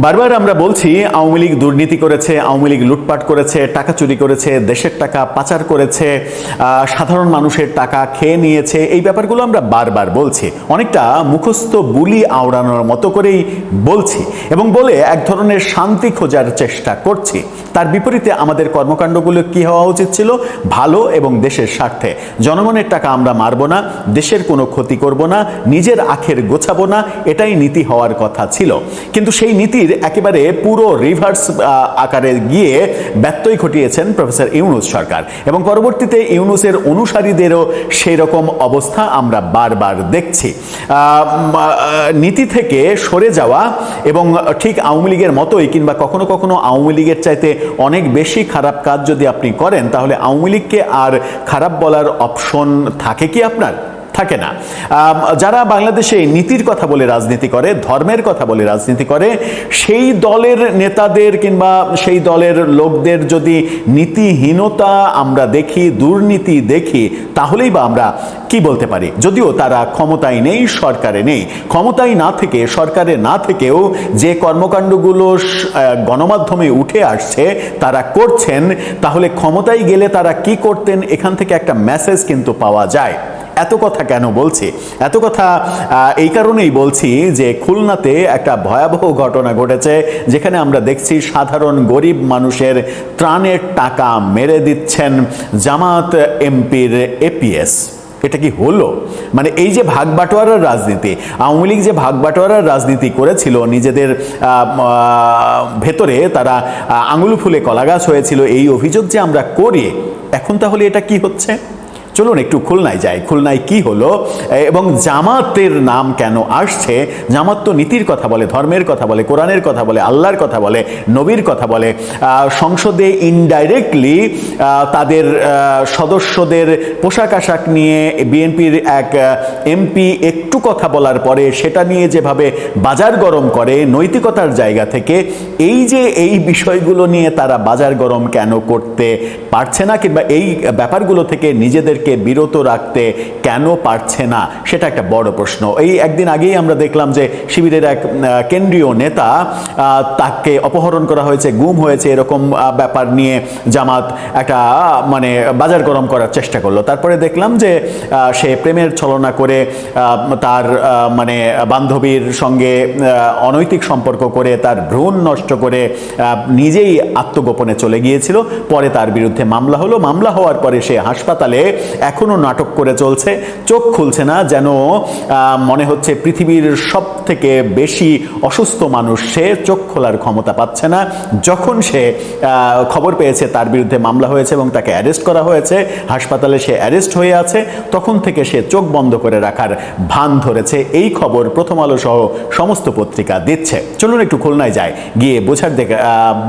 বারবার আমরা বলছি আওয়ামী লীগ দুর্নীতি করেছে, আওয়ামী লীগ লুটপাট করেছে, টাকা চুরি করেছে, দেশের টাকা পাচার করেছে, সাধারণ মানুষের টাকা খেয়ে নিয়েছে। এই ব্যাপারগুলো আমরা বারবার বলছি, অনেকটা মুখস্থ বুলি আওড়ানোর মতো করেই বলছি এবং বলে এক ধরনের শান্তি খোঁজার চেষ্টা করছি। তার বিপরীতে আমাদের কর্মকাণ্ডগুলো কি হওয়া উচিত ছিল? ভালো এবং দেশের স্বার্থে। জনগণের টাকা আমরা মারব না, দেশের কোনো ক্ষতি করব না, নিজের আখের গোছাবো না, এটাই নীতি হওয়ার কথা ছিল। কিন্তু সেই নীতি একেবারে পুরো রিভার্স আকারে গিয়ে ব্যত্যয় ঘটিয়েছেন প্রফেসর ইউনূস সরকার এবং পরবর্তীতে ইউনূসের অনুসারীদেরও সেই রকম অবস্থা আমরা বারবার দেখছি। নীতি থেকে সরে যাওয়া এবং ঠিক আওয়ামী লীগের মতোই কিংবা কখনো কখনো আওয়ামী লীগের চাইতে অনেক বেশি খারাপ কাজ যদি আপনি করেন, তাহলে আওয়ামী লীগকে আর খারাপ বলার অপশন থাকে কি আপনার? থাকে না। যারা বাংলাদেশে নীতির কথা বলে রাজনীতি করে, ধর্মের কথা বলে রাজনীতি করে, সেই দলের নেতাদের কিংবা সেই দলের লোকদের যদি নীতিহীনতা আমরা দেখি, দুর্নীতি দেখি, তাহলেই বা আমরা কি বলতে পারি? যদিও তারা ক্ষমতায় নেই, সরকারে নেই। ক্ষমতায় না থেকে, সরকারে না থেকেও যে কর্মকাণ্ডগুলো গণমাধ্যমে উঠে আসছে তারা করছেন, তাহলে ক্ষমতায় গেলে তারা কি করতেন, এখান থেকে একটা মেসেজ কিন্তু পাওয়া যায়। এত কথা কেন বলছি? এত কথা এই কারণেই বলছি যে খুলনাতে একটা ভয়াবহ ঘটনা ঘটেছে, যেখানে আমরা দেখছি সাধারণ গরিব মানুষের ত্রাণের টাকা মেরে দিচ্ছেন জামাত এমপির এপিএস। এটা কি হলো? মানে এই যে ভাগ বাটোয়ারার রাজনীতি, আওয়ামী লীগ যে ভাগ বাটোয়ারার রাজনীতি করেছিল, নিজেদের ভেতরে তারা আঙুল ফুলে কলাগাছ হয়েছিল, এই অভিযোগ যে আমরা করি, এখন তাহলে এটা কি হচ্ছে? চলুন একটু খুলনায় যাই। খুলনায় কি হলো এবং জামাতের নাম কেন আসছে? জামাত তো নীতির কথা বলে, ধর্মের কথা বলে, কোরআনের কথা বলে, আল্লাহর কথা বলে, নবীর কথা বলে। সংসদে ইনডাইরেক্টলি তাদের সদস্যদের পোশাক আশাক নিয়ে বিএনপির এক এমপি একটু কথা বলার পরে সেটা নিয়ে যেভাবে বাজার গরম করে নৈতিকতার জায়গা থেকে, এই যে এই বিষয়গুলো নিয়ে তারা বাজার গরম কেন করতে পারছে না কিংবা এই ব্যাপারগুলো থেকে নিজেদের বিরত রাখতে কেন পারছে না, সেটা একটা বড় প্রশ্ন। এই একদিন আগেই আমরা দেখলাম যে শিবিরের এক কেন্দ্রীয় নেতা, তাকে অপহরণ করা হয়েছে, গুম হয়েছে, এরকম ব্যাপার নিয়ে জামাত একটা মানে বাজার গরম করার চেষ্টা করলো। তারপরে দেখলাম যে সে প্রেমের ছলনা করে তার মানে বান্ধবীর সঙ্গে অনৈতিক সম্পর্ক করে তার ভ্রূণ নষ্ট করে নিজেই আত্মগোপনে চলে গিয়েছিল। পরে তার বিরুদ্ধে মামলা হলো। মামলা হওয়ার পরে সে হাসপাতালে এখনো নাটক করে চলছে, চোখ খুলছে না, যেন মনে হচ্ছে পৃথিবীর সব থেকে বেশি অসুস্থ মানুষ সে, চোখ খোলার ক্ষমতা পাচ্ছে না। যখন সে খবর পেয়েছে তার বিরুদ্ধে মামলা হয়েছে এবং তাকে অ্যারেস্ট করা হয়েছে, হাসপাতালে সে অ্যারেস্ট হয়ে আছে, তখন থেকে সে চোখ বন্ধ করে রাখার ভান ধরেছে। এই খবর প্রথম আলো সহ সমস্ত পত্রিকা দিচ্ছে। চলুন একটু খুলনায় যাই, গিয়ে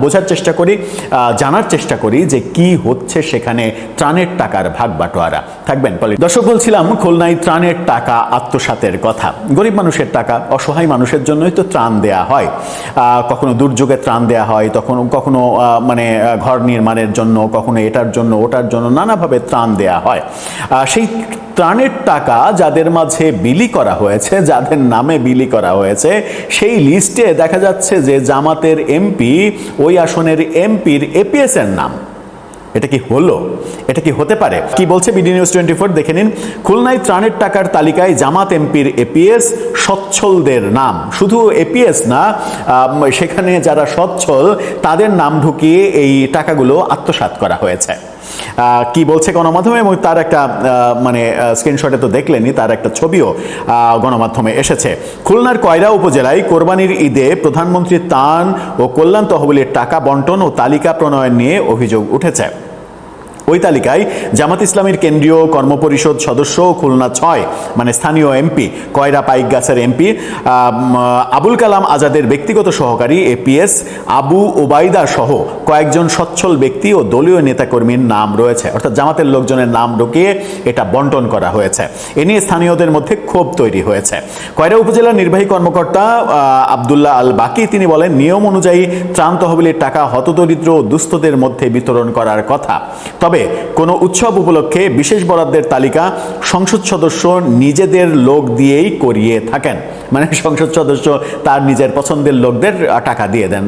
বোঝার চেষ্টা করি, জানার চেষ্টা করি যে কি হচ্ছে সেখানে। ত্রাণের টাকার ভাগ বাটোয়ারা। থাকবেন দর্শক, বলছিলাম খুলনায় ত্রাণের টাকা আত্মসাতের কথা। গরিব মানুষের টাকা, অসহায় মানুষের জন্যই তো ত্রাণ দেয়া হয়। কখনো দুর্যোগে ত্রাণ দেয়া হয়, কখনো মানে ঘর নির্মাণের জন্য, কখনো এটার জন্য ওটার জন্য নানাভাবে ত্রাণ দেয়া হয়। সেই ত্রাণের টাকা যাদের মাঝে বিলি করা হয়েছে, যাদের নামে বিলি করা হয়েছে, সেই লিস্টে দেখা যাচ্ছে যে জামাতের এমপি, ওই আসনের এমপির এপিএস এর নাম। এটা কি হলো? এটা কি হতে পারে? কি বলছে বিডি নিউজ 24, দেখে নিন। খুলনায় ত্রাণের টাকার তালিকায় জামাত এমপির এপিএস, সচ্ছলদের নাম। শুধু এপিএস না, সেখানে যারা সচ্ছল তাদের নাম ঢুকিয়ে এই টাকাগুলো আত্মসাৎ করা হয়েছে। কি বলছে গণমাধ্যমে, এবং তার একটা মানে স্ক্রিনশটে তো দেখলেনি, তার একটা ছবিও গণমাধ্যমে এসেছে। খুলনার কয়রা উপজেলায় কোরবানির ঈদে প্রধানমন্ত্রীর ত্রাণ ও কল্যাণ তহবিলের টাকা বন্টন ও তালিকা প্রণয়ন নিয়ে অভিযোগ উঠেছে। ওই তালিকায় জামাত ইসলামীর কেন্দ্রীয় কর্মপরিষদ সদস্য, খুলনা 6 মানে স্থানীয় এমপি, কয়রা পাইকগাছের এমপি আবুল কালাম আজাদের ব্যক্তিগত সহকারী এপিএস আবু ওবায়দা সহ কয়েকজন সচ্ছল ব্যক্তি ও দলীয় নেতাকর্মীর নাম রয়েছে। অর্থাৎ জামাতের লোকজনের নাম ঢুকিয়ে এটা বন্টন করা হয়েছে। এ নিয়ে স্থানীয়দের মধ্যে ক্ষোভ তৈরি হয়েছে। কয়রা উপজেলার নির্বাহী কর্মকর্তা আবদুল্লাহ আল বাকি তিনি বলেন, নিয়ম অনুযায়ী ত্রাণ তহবিলের টাকা হতদরিদ্র ও দুস্থদের মধ্যে বিতরণ করার কথা। তবে তবে কোনো উৎসব উপলক্ষে বিশেষ বরাদ্দের তালিকা সংসদ সদস্য নিজেদের লোক দিয়েই করিয়ে থাকেন। মানে সংসদ সদস্য তার নিজের পছন্দের লোকদের টাকা দিয়ে দেন,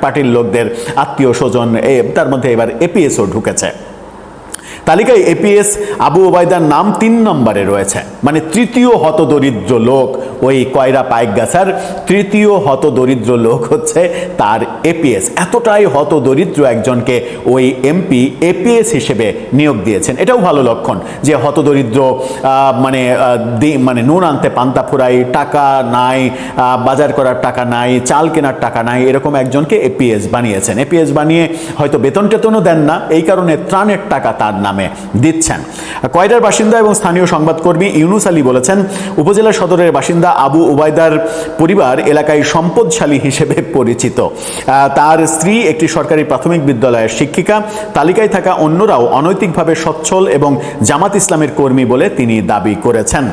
পার্টির লোকদের আত্মীয় স্বজন, তার মধ্যে এবার এপিএসও ঢুকেছে। তালিকায় এপিএস আবু ওবায়দার নাম 3 নম্বরে রয়েছে। মানে তৃতীয় হতদরিদ্র লোক ওই কয়রা পাইকগাছার তৃতীয় হতদরিদ্র লোক হচ্ছে তার এপিএস। এতটাই হতদরিদ্র একজনকে ওই এমপি এপিএস হিসেবে নিয়োগ দিয়েছেন। এটাও ভালো লক্ষণ যে হতদরিদ্র, মানে নুন আনতে পান্তা ফুরাই, টাকা নাই, বাজার করার টাকা নাই, চাল কেনার টাকা নাই, এরকম একজনকে এপিএস বানিয়েছেন। এপিএস বানিয়ে হয়তো বেতন টেতনও দেন না, এই কারণে ত্রাণের টাকা তার নামে দিচ্ছেন। কয়রার বাসিন্দা এবং স্থানীয় সংবাদকর্মী ইউনুস আলী বলেছেন, উপজেলা সদরের বাসিন্দা আবু ওবায়দার পরিবার এলাকায় সম্পদশালী হিসেবে পরিচিত। তার স্ত্রী একটি সরকারি প্রাথমিক বিদ্যালয়ের শিক্ষিকা। তালিকায় থাকা অন্যরাও অনৈতিকভাবে সচ্ছল এবং জামাত ইসলামের কর্মী বলে তিনি দাবি করেছেন।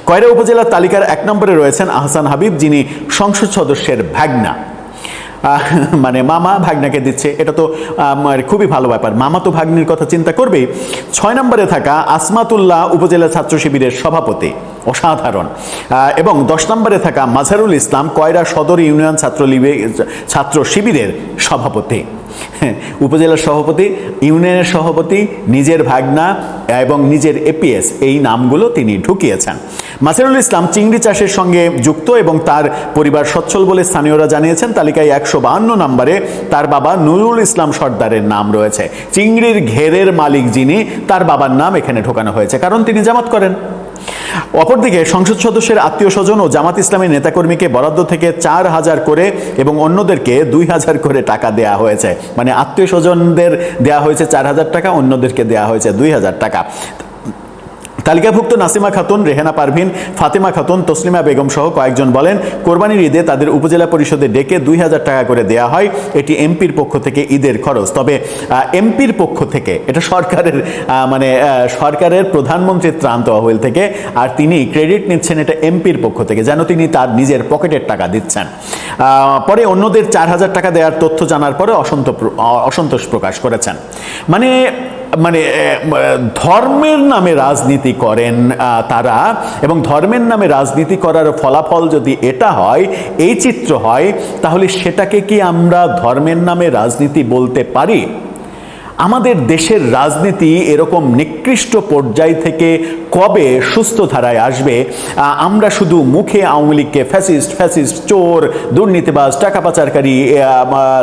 কয়রা উপজেলার তালিকার 1 নম্বরে রয়েছেন আহসান হাবিব, যিনি সংসদ সদস্যের ভাগনা। মানে মামা ভাগনাকে দিচ্ছে, এটা তো খুবই ভালো ব্যাপার। মামা তো ভাগ্নির কথা চিন্তা করবেই। 6 নম্বরে থাকা আসমাতুল্লাহ উপজেলা ছাত্র শিবিরের সভাপতি, অসাধারণ। এবং 10 নম্বরে থাকা মাজহারুল ইসলাম কয়রা সদর ইউনিয়ন ছাত্র শিবিরের সভাপতি। উপজেলার সভাপতি, ইউনিয়নের সভাপতি, নিজের ভাগনা এবং নিজের এপিএস, এই নামগুলো তিনি ঢুকিয়েছেন। মাজহারুল ইসলাম চিংড়ি চাষের সঙ্গে যুক্ত এবং তার পরিবার সচ্ছল বলে স্থানীয়রা জানিয়েছেন। তালিকায় 152 নম্বরে তার বাবা নুরুল ইসলাম সর্দারের নাম রয়েছে। চিংড়ির ঘেরের মালিক যিনি, তার বাবার নাম এখানে ঢোকানো হয়েছে, কারণ তিনি জামাত করেন। অপরদিকে সংসদ সদস্যের আত্মীয় স্বজন ও জামাত ইসলামের নেতাকর্মীকে বরাদ্দ থেকে 4000 করে এবং অন্যদেরকে 2000 করে টাকা দেয়া হয়েছে। মানে আত্মীয় স্বজনদের দেয়া হয়েছে 4000 টাকা, অন্যদেরকে দেয়া হয়েছে 2000 টাকা। তালিকাভুক্ত নাসিমা খাতুন, রেহেনা পারভিন, ফাতেমা খাতুন, তসলিমা বেগম সহ কয়েকজন বলেন, কোরবানির ঈদে তাদের উপজেলা পরিষদে ডেকে 2000 টাকা করে দেয়া হয়। এটি এমপির পক্ষ থেকে ঈদের খরচ। তবে এমপির পক্ষ থেকে, এটা সরকারের প্রধানমন্ত্রীর ত্রাণ তহবিল থেকে, আর তিনি ক্রেডিট নিচ্ছেন এটা এমপির পক্ষ থেকে, যেন তিনি তার নিজের পকেটের টাকা দিচ্ছেন। পরে অন্যদের 4000 টাকা দেওয়ার তথ্য জানার পরে অসন্তোষ প্রকাশ করেছেন। মানে ধর্মের নামে রাজনীতি করেন তারা, এবং ধর্মের নামে রাজনীতি করার ফলাফল যদি এটা হয়, এই চিত্র হয়, তাহলে সেটাকে কি আমরা ধর্মের নামে রাজনীতি বলতে পারি? আমাদের দেশের রাজনীতি এরকম নিকৃষ্ট পর্যায় থেকে কবে সুস্থ ধারায় আসবে? আমরা শুধু মুখে আওয়ামী লীগকে ফ্যাসিস্ট, চোর, দুর্নীতিবাজ, টাকা পাচারকারী,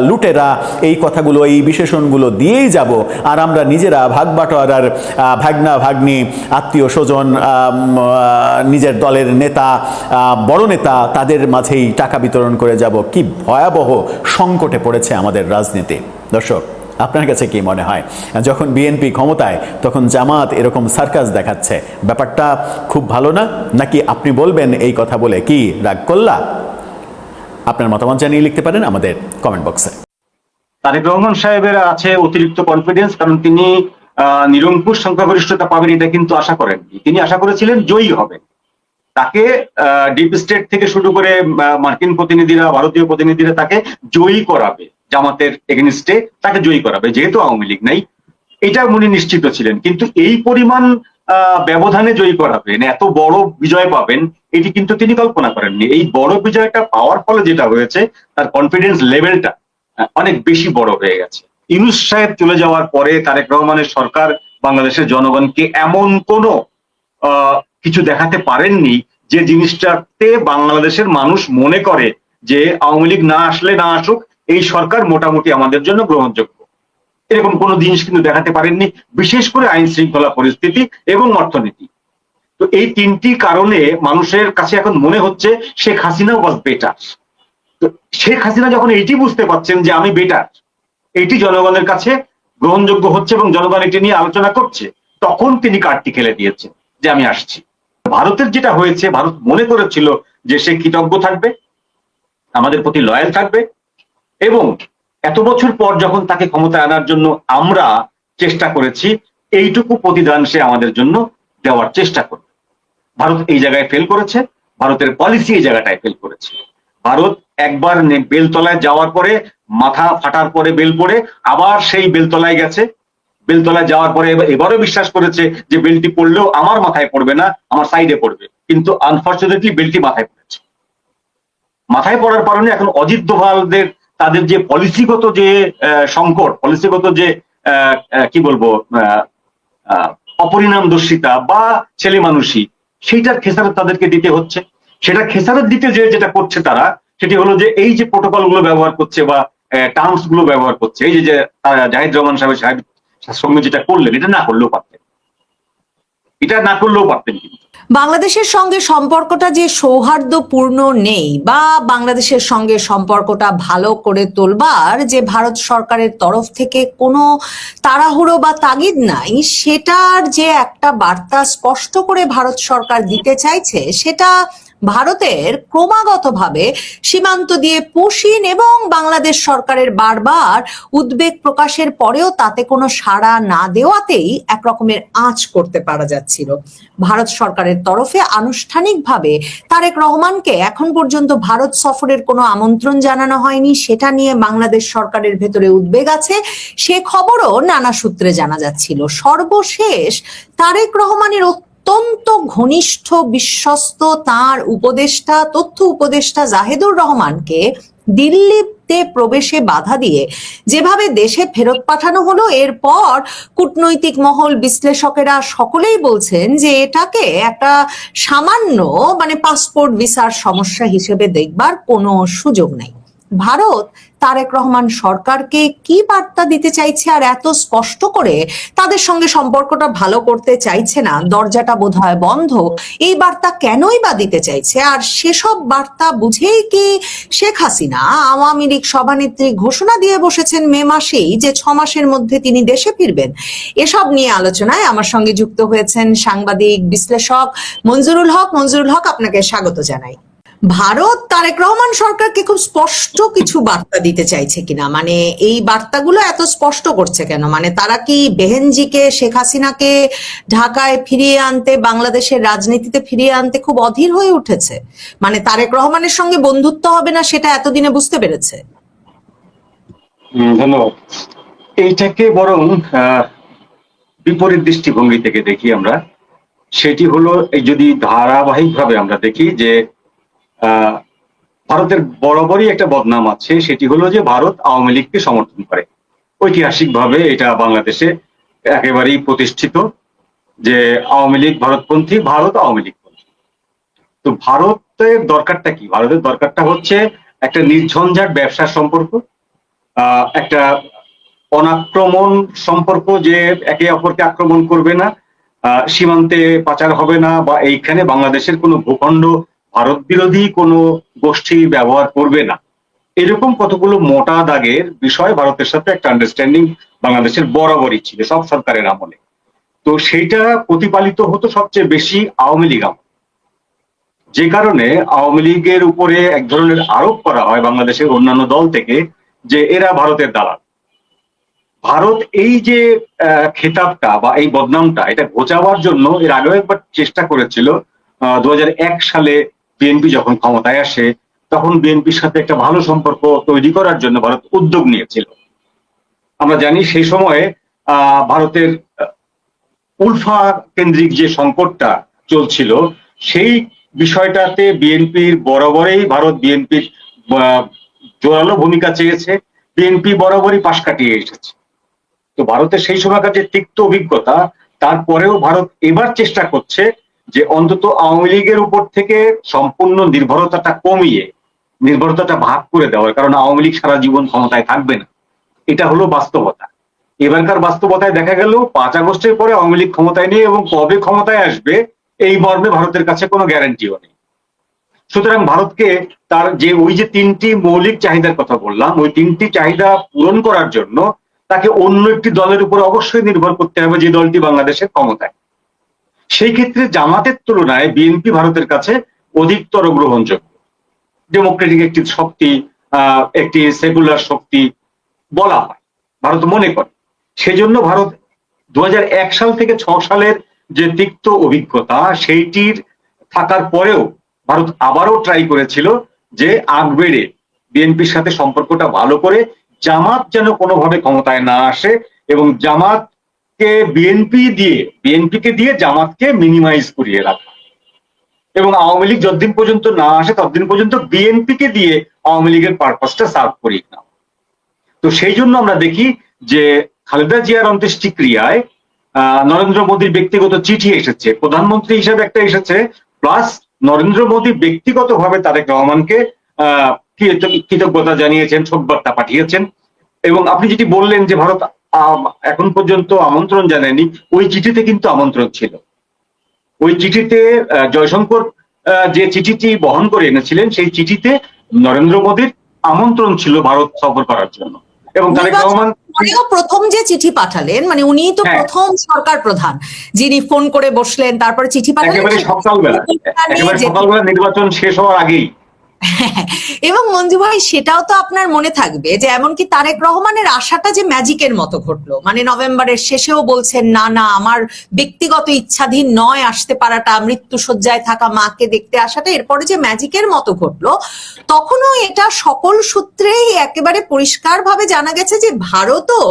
লুটেরা, এই কথাগুলো, এই বিশেষণগুলো দিয়েই যাব, আর আমরা নিজেরা ভাগবাটোয়ারার ভাগনা ভাগ্নি, আত্মীয় স্বজন, নিজের দলের নেতা, বড় নেতা, তাদের মাঝেই টাকা বিতরণ করে যাব। কি ভয়াবহ সংকটে পড়েছে আমাদের রাজনীতি। দর্শক, আপনার কাছে কি মনে হয়, যখন বিএনপি ক্ষমতায় তখন জামাত এরকম সার্কাস দেখাচ্ছে, ব্যাপারটা খুব ভালো না? নাকি আপনি বলবেন এই কথা বলে কি রাগ করলা? আপনার মতামত জানিয়ে লিখতে পারেন আমাদের কমেন্ট বক্সে। তারেক রহমান সাহেবের আছে অতিরিক্ত কনফিডেন্স, কারণ তিনি নিরঙ্কুশ সংখ্যাগরিষ্ঠতা পাবেন এটা কিন্তু আশা করেননি। তিনি আশা করেছিলেন জয়ী হবেন। তাকে ডিপ স্টেট থেকে শুরু করে মার্কিন প্রতিনিধিরা, ভারতীয় প্রতিনিধিরা তাকে জয়ী করাবে, জামাতের এগেনিস্টে তাকে জয়ী করাবে, যেহেতু আওয়ামী লীগ নাই, এটা উনি নিশ্চিত ছিলেন। কিন্তু এই পরিমাণ ব্যবধানে জয়ী করাবেন, এত বড় বিজয় পাবেন, এটি কিন্তু তিনি কল্পনা করেননি। এই বড় বিজয়টা পাওয়ার ফলে যেটা হয়েছে, তার কনফিডেন্স লেভেলটা অনেক বেশি বড় হয়ে গেছে। ইউনূস সাহেব চলে যাওয়ার পরে তারেক রহমানের সরকার বাংলাদেশের জনগণকে এমন কোনো কিছু দেখাতে পারেননি যে জিনিসটাতে বাংলাদেশের মানুষ মনে করে যে আওয়ামী লীগ না আসলে না আসুক, এই সরকার মোটামুটি আমাদের জন্য গ্রহণযোগ্য। এরকম কোনো জিনিস কিন্তু দেখাতে পারেননি, বিশেষ করে আইন শৃঙ্খলা পরিস্থিতি এবং অর্থনীতি। তো এই 3টি কারণে মানুষের কাছে এখন মনে হচ্ছে শেখ হাসিনা ওয়াজ বেটার। তো শেখ হাসিনা যখন এইটি বুঝতে পারছেন যে আমি বেটার, এইটি জনগণের কাছে গ্রহণযোগ্য হচ্ছে এবং জনগণ এটি নিয়ে আলোচনা করছে, তখন তিনি কার্ডটি খেলে দিয়েছেন যে আমি আসছি। ভারতের যেটা হয়েছে, ভারত মনে করেছিল যে সে কৃতজ্ঞ থাকবে, আমাদের প্রতি লয়াল থাকবে, এবং এত বছর পর যখন তাকে ক্ষমতায় আনার জন্য আমরা চেষ্টা করেছি, এইটুকু প্রতিদান সে আমাদের জন্য দেওয়ার চেষ্টা করবে। ভারত এই জায়গায় ফেল করেছে, ভারতের পলিসি এই জায়গাটায় ফেল করেছে। ভারত একবার বেলতলায় যাওয়ার পরে, মাথা ফাটার পরে বেল পড়ে, আবার সেই বেলতলায় গেছে, বেলতলায় যাওয়ার পরে এবারও বিশ্বাস করেছে যে বেলটি পড়লেও আমার মাথায় পড়বে না, আমার সাইডে পড়বে, কিন্তু আনফর্চুনেটলি বেলটি মাথায় পড়েছে। মাথায় পড়ার কারণে এখন অজিত দোভালদের তাদের যে পলিসিগত যে সংকট, পলিসিগত যে কি বলবো অপরিণামদর্শিতা বা ছেলে মানুষই, সেইটার খেসারত তাদেরকে দিতে হচ্ছে। সেটা খেসারত দিতে যে যেটা করছে তারা, সেটি হলো যে এই যে প্রোটোকল গুলো ব্যবহার করছে বা টার্মস গুলো ব্যবহার করছে, এই যে জাহিদ রহমান সাহেবের সঙ্গে যেটা করলেন, এটা না করলেও পারতেন, এটা না করলেও পারতেন। কিন্তু বাংলাদেশের সঙ্গে সম্পর্কটা যে সৌহার্দ্যপূর্ণ নেই বা বাংলাদেশের সঙ্গে সম্পর্কটা ভালো করে তোলবার যে ভারত সরকারের তরফ থেকে কোনো তাড়াহুড়ো বা তাগিদ নাই, সেটার যে একটা বার্তা স্পষ্ট করে ভারত সরকার দিতে চাইছে, সেটা ভারতের ক্রমাগতভাবে সীমান্ত দিয়ে পুশিন এবং বাংলাদেশ সরকারের বারবার উদ্বেগ প্রকাশের পরেও তাতে কোনো সাড়া না দেওয়াতেই একরকমের আঁচ করতে পারা যাচ্ছিল। ভারত সরকারের তরফে আনুষ্ঠানিকভাবে তারেক রহমানকে এখন পর্যন্ত ভারত সফরের কোনো আমন্ত্রণ জানানো হয়নি, সেটা নিয়ে বাংলাদেশ সরকারের ভেতরে উদ্বেগ আছে, সে খবরও নানা সূত্রে জানা যাচ্ছিল। সর্বশেষ তারেক রহমানের অত্যন্ত ঘনিষ্ঠ বিশ্বস্ত তার উপদেষ্টা, তথ্য উপদেষ্টা জাহেদুর রহমানকে দিল্লিতে প্রবেশে বাধা দিয়ে যেভাবে দেশে ফেরত পাঠানো হলো, এরপর কূটনৈতিক মহল, বিশ্লেষকেরা সকলেই বলছেন যে এটাকে একটা সামান্য পাসপোর্ট ভিসার সমস্যা হিসেবে দেখবার কোনো সুযোগ নেই। ভারত তারেক রহমান সরকারকে কি বার্তা দিতে চাইছে আর এত স্পষ্ট করে তাদের সঙ্গে সম্পর্কটা ভালো করতে চাইছে না, দরজাটা বোধহয় বন্ধ, এই বার্তা কেনই বা দিতে চাইছে? আর সেসব বার্তা বুঝেই কি শেখ হাসিনা আওয়ামী লীগ সভানেত্রী ঘোষণা দিয়ে বসেছেন মে মাসেই যে 6 মাসের মধ্যে তিনি দেশে ফিরবেন? এসব নিয়ে আলোচনায় আমার সঙ্গে যুক্ত হয়েছেন সাংবাদিক বিশ্লেষক মঞ্জুরুল হক। মঞ্জুরুল হক, আপনাকে স্বাগত জানাই। ভারত তারেক রহমান সরকারকে খুব স্পষ্ট কিছু বার্তা দিতে চাইছে কিনা, এই বার্তাগুলো এত স্পষ্ট করছে কেন? তারা কি বেহেনজিকে, শেখ হাসিনাকে ঢাকায় ফিরিয়ে আনতে, বাংলাদেশের রাজনীতিতে ফিরিয়ে আনতে খুব অধীর হয়ে উঠেছে? তারেক রহমানের সঙ্গে বন্ধুত্ব হবে না সেটা এতদিনে বুঝতে পেরেছে? ধন্যবাদ। এইটাকে বরং বিপরীত দৃষ্টিভঙ্গি থেকে দেখি আমরা। সেটি হলো, এই যদি ধারাবাহিকভাবে আমরা দেখি যে ভারতের বরাবরই একটা বদনাম আছে, সেটি হলো যে ভারত আওয়ামী লীগকে সমর্থন করে। ঐতিহাসিকভাবে এটা বাংলাদেশে একেবারেই প্রতিষ্ঠিত যে আওয়ামী লীগ ভারতপন্থী, ভারত আওয়ামী লীগপন্থী। তো ভারতের দরকারটা কি? ভারতের দরকারটা হচ্ছে একটা নির্ঝঞ্ঝাট ব্যবসার সম্পর্ক, একটা অনাক্রমণ সম্পর্ক, যে একে অপরকে আক্রমণ করবে না, সীমান্তে পাচার হবে না, বা এইখানে বাংলাদেশের কোনো ভূখণ্ড ভারত বিরোধী কোনো গোষ্ঠী ব্যবহার করবে না। এরকম কতগুলো মোটা দাগের বিষয় ভারতের সাথে একটা আন্ডারস্ট্যান্ডিং বাংলাদেশের বরাবরই ছিল সব সরকারের আমলে। তো সেইটা প্রতিপালিত হতো সবচেয়ে বেশি আওয়ামী লীগ আমলে, যে কারণে আওয়ামী লীগের উপরে এক ধরনের আরোপ করা হয় বাংলাদেশের অন্যান্য দল থেকে যে এরা ভারতের দালাল। ভারত এই যে খেতাবটা বা এই বদনামটা, এটা ঘোচাবার জন্য এর আগেও একবার চেষ্টা করেছিল। 2001 সালে বিএনপি যখন ক্ষমতায় আসে, তখন বিএনপির সাথে একটা ভালো সম্পর্ক তৈরি করার জন্য ভারত উদ্যোগ নিয়েছিল। আমরা জানি সেই সময়ে ভারতের উলফা কেন্দ্রিক যে সংকটটা চলছিল, সেই বিষয়টাতে বিএনপির বরাবরই ভারত বিএনপির জোরালো ভূমিকা চেয়েছে, বিএনপি বরাবরই পাশ কাটিয়ে এসেছে। তো ভারতের সেই সময়কার যে তিক্ত অভিজ্ঞতা, তারপরেও ভারত এবার চেষ্টা করছে যে অন্তত আওয়ামী লীগের উপর থেকে সম্পূর্ণ নির্ভরতাটা কমিয়ে নির্ভরতাটা ভাগ করে দেওয়ার, কারণ আওয়ামী লীগ সারা জীবন ক্ষমতায় থাকবে না, এটা হলো বাস্তবতা। এবারকার বাস্তবতায় দেখা গেল 5 আগস্টের পরে আওয়ামী লীগ ক্ষমতায় নেই, এবং কবে ক্ষমতায় আসবে এই মর্মে ভারতের কাছে কোনো গ্যারান্টিও নেই। সুতরাং ভারতকে তার যে ওই যে 3টি মৌলিক চাহিদার কথা বললাম, ওই 3টি চাহিদা পূরণ করার জন্য তাকে অন্য একটি দলের উপর অবশ্যই নির্ভর করতে হবে, যে দলটি বাংলাদেশের ক্ষমতায়। সেই ক্ষেত্রে জামাতের তুলনায় বিএনপি ভারতের কাছে অধিকতর গ্রহণযোগ্য, ডেমোক্রেটিক একটি শক্তি, একটি সেকুলার শক্তি বলা হয়, ভারত মনে করে। সেজন্য ভারত 2001 সাল থেকে 6 সালের যে তিক্ত অভিজ্ঞতা, সেইটির থাকার পরেও ভারত আবারও ট্রাই করেছিল যে আগ বেড়ে বিএনপির সাথে সম্পর্কটা ভালো করে জামাত যেন কোনোভাবে ক্ষমতায় না আসে, এবং জামাত জামাতকে বিএনপিকে দিয়ে জামাতকে মিনিমাইজ করিয়ে রাখা, এবং আওয়ামী লীগ যতদিন পর্যন্ত না আসে ততদিন পর্যন্ত বিএনপিকে দিয়ে আওয়ামী লীগের পারপাসটা সার্ভ করিয়ে না। তো সেই জন্য আমরা দেখি যে খালেদা জিয়ার অন্ত্যেষ্টিক্রিয়ায় নরেন্দ্র মোদীর ব্যক্তিগত চিঠি এসেছে, প্রধানমন্ত্রী হিসেবে একটা এসেছে, প্লাস নরেন্দ্র মোদী ব্যক্তিগতভাবে তারেক রহমানকে কৃতজ্ঞতা জানিয়েছেন, শোকবার্তা পাঠিয়েছেন। এবং আপনি যেটি বললেন যে ভারত এখন পর্যন্ত আমন্ত্রণ জানায়নি, ওই চিঠিতে কিন্তু আমন্ত্রণ ছিল। ওই চিঠিতে জয়শঙ্কর যে চিঠিটি বহন করে এনেছিলেন, সেই চিঠিতে নরেন্দ্র মোদীর আমন্ত্রণ ছিল ভারত সফর করার জন্য। এবং তারেক রহমান প্রথম যে চিঠি পাঠালেন, মানে উনি তো প্রথম সরকার প্রধান যিনি ফোন করে বসলেন, তারপরে চিঠি পাঠালেন একেবারে সকালবেলা নির্বাচন শেষ হওয়ার আগেই। এবং মঞ্জু ভাই, সেটাও তো আপনার মনে থাকবে যে এমনকি তারেক রহমানের আশাটা যে ম্যাজিকের মতো ঘটলো, মানে নভেম্বরের শেষেও বলছেন না না আমার ব্যক্তিগত ইচ্ছাধীন নয় আসতে পারাটা, মৃত্যু শয্যায় থাকা মাকে দেখতে আসাটা, এরপরে যে ম্যাজিকের মতো ঘটলো, তখনও এটা সকল সূত্রেই একেবারে পরিষ্কারভাবে জানা গেছে যে ভারতও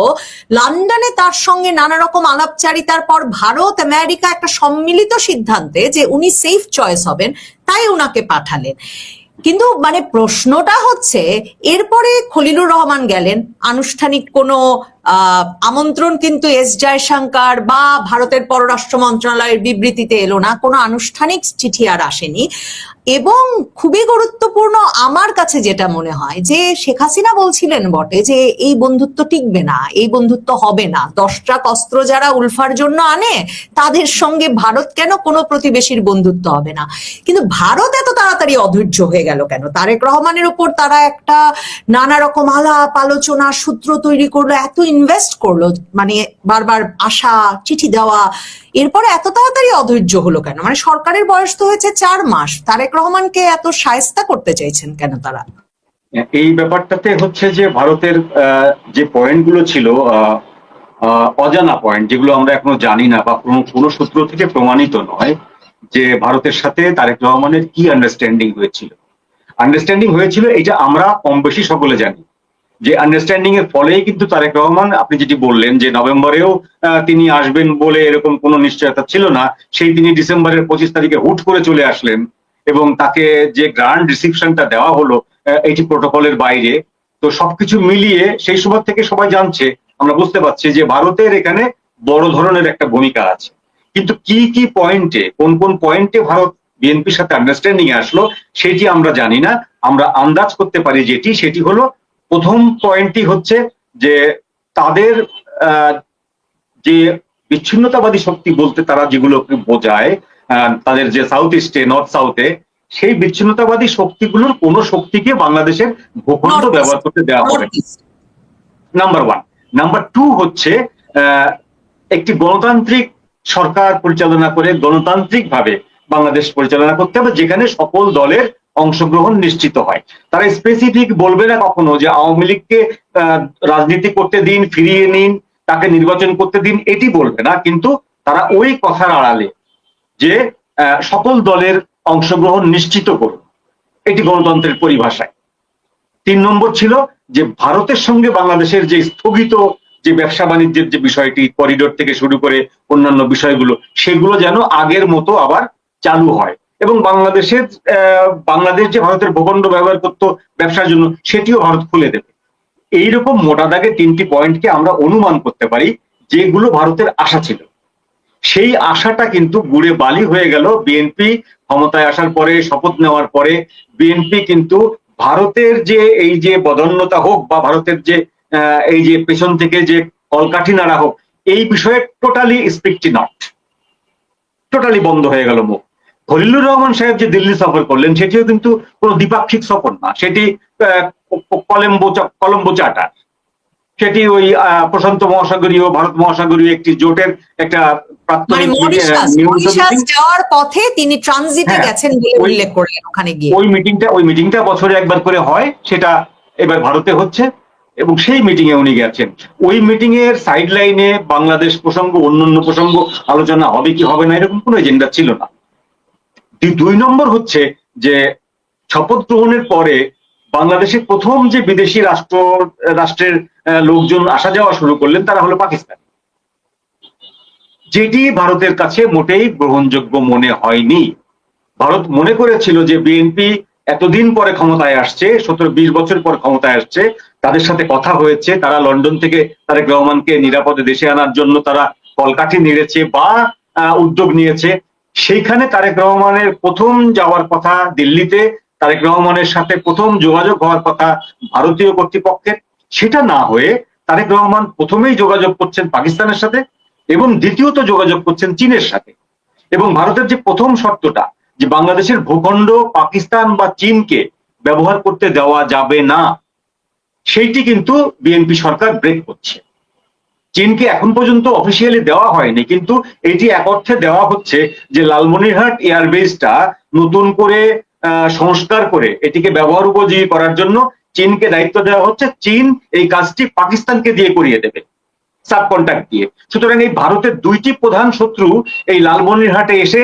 লন্ডনে তার সঙ্গে নানা রকম আলাপচারিতার পর ভারত আমেরিকা একটা সম্মিলিত সিদ্ধান্তে যে উনি সেফ চয়েস হবেন, তাই ওনাকে পাঠালেন। কিন্তু মানে প্রশ্নটা হচ্ছে, এরপরে খলিলুর রহমান গেলেন, আনুষ্ঠানিক কোনো আমন্ত্রণ কিন্তু এস জয়শঙ্কর বা ভারতের পররাষ্ট্র মন্ত্রণালয়ের বিবৃতিতে এলো না, কোনো আনুষ্ঠানিক চিঠি আর আসেনি। এবং খুবই গুরুত্বপূর্ণ আমার কাছে যেটা মনে হয় যে শেখ হাসিনা বলছিলেন বটে যে এই বন্ধুত্ব টিকবে না, এই বন্ধুত্ব হবে না, 10 ট্রাক অস্ত্র যারা উলফার জন্য আনে তাদের সঙ্গে ভারত কেন কোনো প্রতিবেশীর বন্ধুত্ব হবে না। কিন্তু ভারত এত তাড়াতাড়ি অধৈর্য হয়ে গেল কেন? তারেক রহমানের উপর তারা একটা নানা রকম আলাপ আলোচনা সূত্র তৈরি করলো, এত ইনভেস্ট করলো, মানে বারবার আসা, চিঠি দেওয়া, এরপরে এত তাড়াতাড়ি অধৈর্য হলো কেন? মানে সরকারের বয়স তো হয়েছে 4 মাস, তারেক রহমানকে এত শায়েস্তা করতে চাইছেন কেন তারা? এই ব্যাপারটাতে হচ্ছে যে ভারতের যে পয়েন্টগুলো ছিল অজানা পয়েন্ট, যেগুলো আমরা এখনো জানি না বা কোনো সূত্র থেকে প্রমাণিত নয়, যে ভারতের সাথে তারেক রহমানের কি আন্ডারস্ট্যান্ডিং হয়েছিল, এটা আমরা কম বেশি সকলে জানি। যে আন্ডারস্ট্যান্ডিং এর ফলেই কিন্তু তারেক রহমান, আপনি যেটি বললেন যে নভেম্বরেও তিনি আসবেন বলে এরকম কোনো নিশ্চয়তা ছিল না, সেই তিনি ডিসেম্বরের 25 তারিখে হুট করে চলে আসলেন, এবং তাকে যে গ্র্যান্ড রিসিপশনটা দেওয়া হলো এটি প্রোটোকলের বাইরে। তো সবকিছু মিলিয়ে সেই সময় থেকে সবাই জানছে, আমরা বুঝতে পারছি যে ভারতের এখানে বড় ধরনের একটা ভূমিকা আছে। কিন্তু কি পয়েন্টে, কোন পয়েন্টে ভারত বিএনপির সাথে আন্ডারস্ট্যান্ডিং এ আসলো সেটি আমরা জানি না। আমরা আন্দাজ করতে পারি সেটি হলো, প্রথম পয়েন্টটি হচ্ছে যে তাদের যে বিচ্ছিন্নতাবাদী শক্তি বলতে তারা যেগুলো বোঝায়, তাদের যে সাউথ ইস্টে, নর্থ সাউথে, সেই বিচ্ছিন্নতাবাদী শক্তিগুলোর কোন শক্তিকে বাংলাদেশের ভূখণ্ড ব্যবহার করতে দেওয়া হবে, নাম্বার 1। নাম্বার 2 হচ্ছে একটি গণতান্ত্রিক সরকার পরিচালনা করে গণতান্ত্রিক ভাবে বাংলাদেশ পরিচালনা করতে হবে, যেখানে সকল দলের অংশগ্রহণ নিশ্চিত হয়। তারা স্পেসিফিক বলবে না কখনো যে আওয়ামী লীগকে রাজনীতি করতে দিন, ফিরিয়ে নিন, তাকে নির্বাচন করতে দিন, এটি বলবে না। কিন্তু তারা ওই কথার আড়ালে যে সকল দলের অংশগ্রহণ নিশ্চিত করুন, এটি গণতন্ত্রের পরিভাষায়। 3 নম্বর ছিল যে ভারতের সঙ্গে বাংলাদেশের যে স্থগিত যে ব্যবসা বাণিজ্যের যে বিষয়টি, করিডোর থেকে শুরু করে অন্যান্য বিষয়গুলো, সেগুলো যেন আগের মতো আবার চালু হয়, এবং বাংলাদেশ যে ভারতের ভূখণ্ড ব্যবহার করতো ব্যবসার জন্য, সেটিও ভারত খুলে দেবে। এইরকম মোটা দাগে 3টি পয়েন্টকে আমরা অনুমান করতে পারি যেগুলো ভারতের আশা ছিল। সেই আশাটা কিন্তু গুড়ে বালি হয়ে গেল। বিএনপি ক্ষমতায় আসার পরে, শপথ নেওয়ার পরে বিএনপি কিন্তু ভারতের যে এই যে বদন্যতা হোক বা ভারতের যে এই যে পেছন থেকে যে কলকাঠি নাড়া হোক, এই বিষয়ে টোটালি স্পিকটি নট, টোটালি বন্ধ হয়ে গেল মুখ। খলিলুর রহমান সাহেব যে দিল্লি সফর করলেন, সেটিও কিন্তু কোনো দ্বিপাক্ষিক সফর না, সেটি কলম্বো চার্টার, সেটি ওই প্রশান্ত মহাসাগরীয়, ভারত মহাসাগরীয় একটি জোটের একটা যাওয়ার পথে তিনি ট্রানজিটে গেছেন বলে উল্লেখ করলেন ওখানে গিয়ে। ওই মিটিংটা বছরে একবার করে হয়, সেটা এবার ভারতে হচ্ছে, এবং সেই মিটিং এ উনি গেছেন। ওই মিটিং এর সাইড লাইনে বাংলাদেশ প্রসঙ্গ, অন্যান্য প্রসঙ্গ আলোচনা হবে কি হবে না, এরকম কোনো এজেন্ডা ছিল না। 2 নম্বর হচ্ছে যে শপথ গ্রহণের পরে বাংলাদেশের প্রথম যে বিদেশি রাষ্ট্রের লোকজন আসা যাওয়া শুরু করলেন, তারা হলো পাকিস্তান। যেটি ভারতের কাছে মোটেই গ্রহণযোগ্য মনে হয়নি। ভারত মনে করেছিল যে বিএনপি এতদিন পরে ক্ষমতায় আসছে, 17-20 বছর পর ক্ষমতায় আসছে, তাদের সাথে কথা হয়েছে, তারা লন্ডন থেকে তারেক রহমানকে নিরাপদে দেশে আনার জন্য তারা কলকাঠি নেড়েছে বা উদ্যোগ নিয়েছে। সেইখানে তারেক রহমানের প্রথম যাওয়ার কথা দিল্লিতে, তারেক রহমানের সাথে প্রথম যোগাযোগ হওয়ার কথা ভারতীয় কর্তৃপক্ষের, সেটা না হয়ে তারেক রহমান প্রথমেই যোগাযোগ করছেন পাকিস্তানের সাথে এবং দ্বিতীয়ত যোগাযোগ করছেন চীনের সাথে। এবং ভারতের যে প্রথম শর্তটা যে বাংলাদেশের ভূখণ্ড পাকিস্তান বা চীনকে ব্যবহার করতে দেওয়া যাবে না, সেইটি কিন্তু বিএনপি সরকার ব্রেক করছে। চীনকে এখন পর্যন্ত অফিসিয়ালি দেওয়া হয়নি, কিন্তু এটি এক অর্থে দেওয়া হচ্ছে যে লালমনিরহাট এয়ারবেসটা নতুন করে সংস্কার করে এটিকে ব্যবহার উপযোগী করার জন্য চীনকে দায়িত্ব দেওয়া হচ্ছে। চীন এই কাজটি পাকিস্তানকে দিয়ে করিয়ে দেবে সাব কন্ট্রাক্ট দিয়ে। সুতরাং এই ভারতের দুইটি প্রধান শত্রু এই লালমনিরহাটে এসে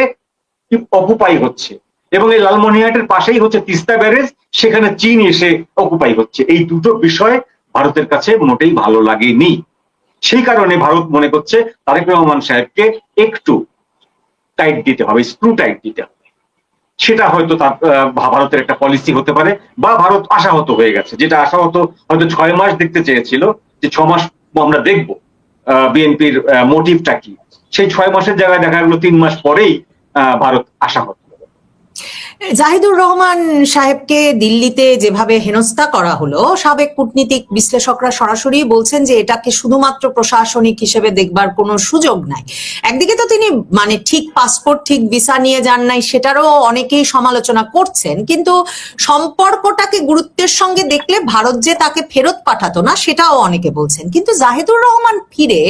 অকুপাই হচ্ছে, এবং এই লালমনিরহাটের পাশেই হচ্ছে তিস্তা ব্যারেজ, সেখানে চীন এসে অকুপাই হচ্ছে। এই দুটো বিষয় ভারতের কাছে মোটেই ভালো লাগেনি। সেই কারণে ভারত মনে করছে তারেক রহমান সাহেবকে একটু টাইট দিতে হবে, স্ক্রু টাইট দিতে হবে। সেটা হয়তো তার ভারতের একটা পলিসি হতে পারে, বা ভারত আশাহত হয়ে গেছে, যেটা আশাহত হয়তো 6 মাস দেখতে চেয়েছিল, যে 6 মাস আমরা দেখব বিএনপির মোটিভটা কি। সেই 6 মাসের জায়গায় দেখা গেল 3 মাস পরেই ভারত আশাহত। জাহিদুর রহমান সাহেবকে দিল্লিতে যেভাবে হেনস্থা করা হলো, সাবেক কূটনীতিক বিশ্লেষকরা সরাসরি বলছেন যে এটাকে শুধুমাত্র প্রশাসনিক হিসেবে দেখবার কোনো সুযোগ নাই। একদিকে তো তিনি মানে ঠিক পাসপোর্ট ঠিক ভিসা নিয়ে যান নাই, সেটারও অনেকেই সমালোচনা করছেন, কিন্তু সম্পর্কটাকে গুরুত্বের সঙ্গে দেখলে ভারত যে তাকে ফেরত পাঠাতো না সেটাও অনেকে বলছেন। কিন্তু জাহিদুর রহমান ফিরে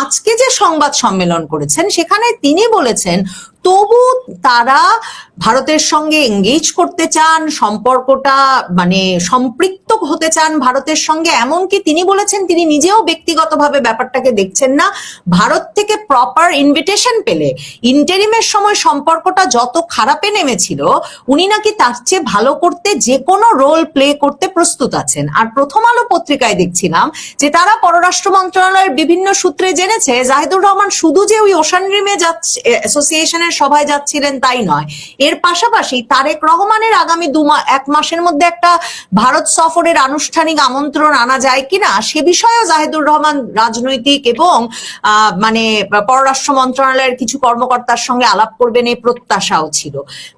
আজকে যে সংবাদ সম্মেলন করেছেন সেখানে তিনি বলেছেন তবু তারা ভারতের সঙ্গে এঙ্গেজ করতে চান, সম্পর্কটা মানে সম্পৃক্ত হতে চান ভারতের সঙ্গে। এমনকি তিনি বলেছেন তিনি নিজেও ব্যক্তিগতভাবে ব্যাপারটাকে দেখছেন না, ভারত থেকে প্রপার ইনভিটেশন পেলে ইন্টারিমের সময় সম্পর্কটা যত খারাপে নেমেছিল উনি নাকি তার চেয়ে ভালো করতে যে কোনো রোল প্লে করতে প্রস্তুত আছেন। আর প্রথম আলো পত্রিকায় দেখছিলাম যে তারা পররাষ্ট্র মন্ত্রণালয়ের বিভিন্ন সূত্রে জেনেছে জাহিদুর রহমান শুধু যে ওই ওশান রিমে যাচ্ছে অ্যাসোসিয়েশনের সভায় যাচ্ছিলেন তাই নয়, এর পাশাপাশি তারেক রহমানের আগামী 1 মাসের মধ্যে একটা ভারত সফরের আনুষ্ঠানিক আমন্ত্রণ আনা যায় কিনা সে বিষয়েও জাহিদুর রহমান রাজনৈতিক এবং মানে পররাষ্ট্র মন্ত্রণালয়ের কিছু কর্মকর্তার সঙ্গে আলাপ করবেন এই প্রত্যাশাও ছিল।